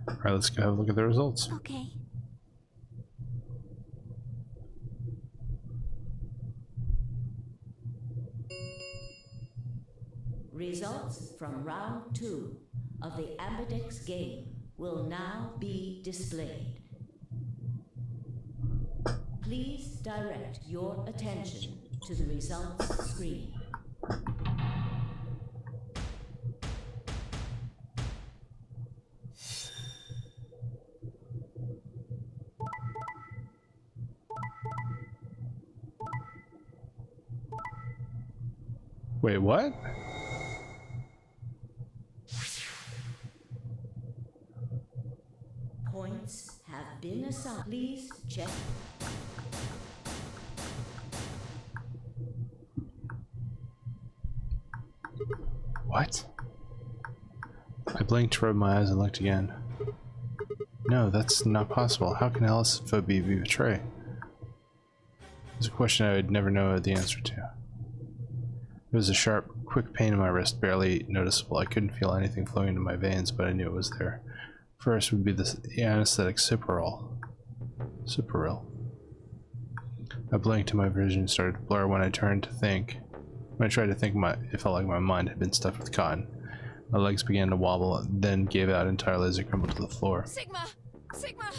Speaker 1: Alright, let's go have a look at the results.
Speaker 7: Okay.
Speaker 8: Results from round 2 of the Ambidex game will now be displayed. Please direct your attention to the results screen.
Speaker 1: Wait, what?
Speaker 8: Points have been assigned. Please check.
Speaker 1: What? I blinked, rubbed my eyes, and looked again. No, that's not possible. How can Alice vote be betray? It's a question I would never know the answer to. There was a sharp, quick pain in my wrist, barely noticeable. I couldn't feel anything flowing into my veins, but I knew it was there. First would be the anesthetic Cyparol. I blinked and my vision started to blur when I turned to think. When I tried to think, it felt like my mind had been stuffed with cotton. My legs began to wobble, then gave out entirely as I crumbled to the floor.
Speaker 9: Sigma! Sigma!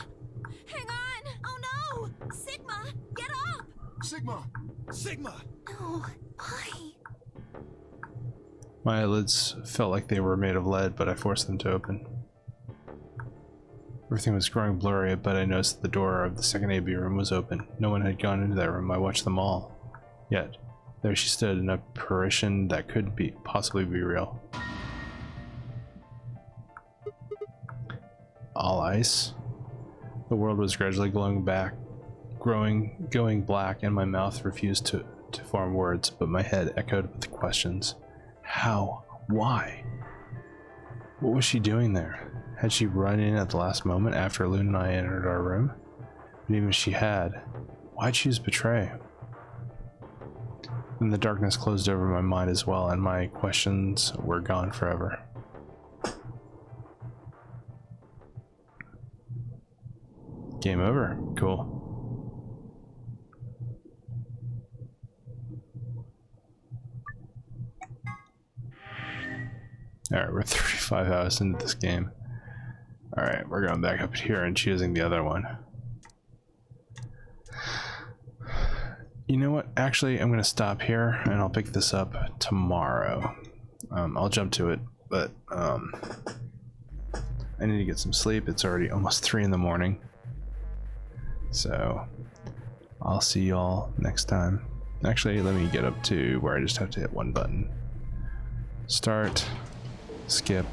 Speaker 9: Hang on! Oh no! Sigma! Get up!
Speaker 6: Sigma!
Speaker 2: Sigma!
Speaker 7: No. Why?
Speaker 1: My eyelids felt like they were made of lead, but I forced them to open. Everything was growing blurry, but I noticed that the door of the second AB room was open. No one had gone into that room. I watched them all. Yet, there she stood, an apparition that couldn't possibly be real. All ice. The world was gradually going black, and my mouth refused to form words, but my head echoed with questions. How? Why? What was she doing there? Had she run in at the last moment after Luna and I entered our room? But even if she had, why'd she choose betray? Then the darkness closed over my mind as well, and my questions were gone forever. Game over. Cool. Alright, we're 35 hours into this game. Alright, we're going back up here and choosing the other one. You know what? Actually, I'm going to stop here and I'll pick this up tomorrow. I'll jump to it, but I need to get some sleep. It's already almost 3 in the morning. So I'll see y'all next time. Actually, let me get up to where I just have to hit one button. Start, skip,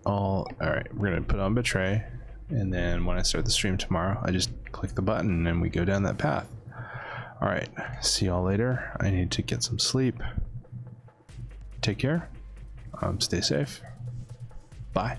Speaker 1: all. Alright, we're gonna put on Betray, and then when I start the stream tomorrow, I just click the button and we go down that path. Alright, see y'all later. I need to get some sleep. Take care. Stay safe. Bye.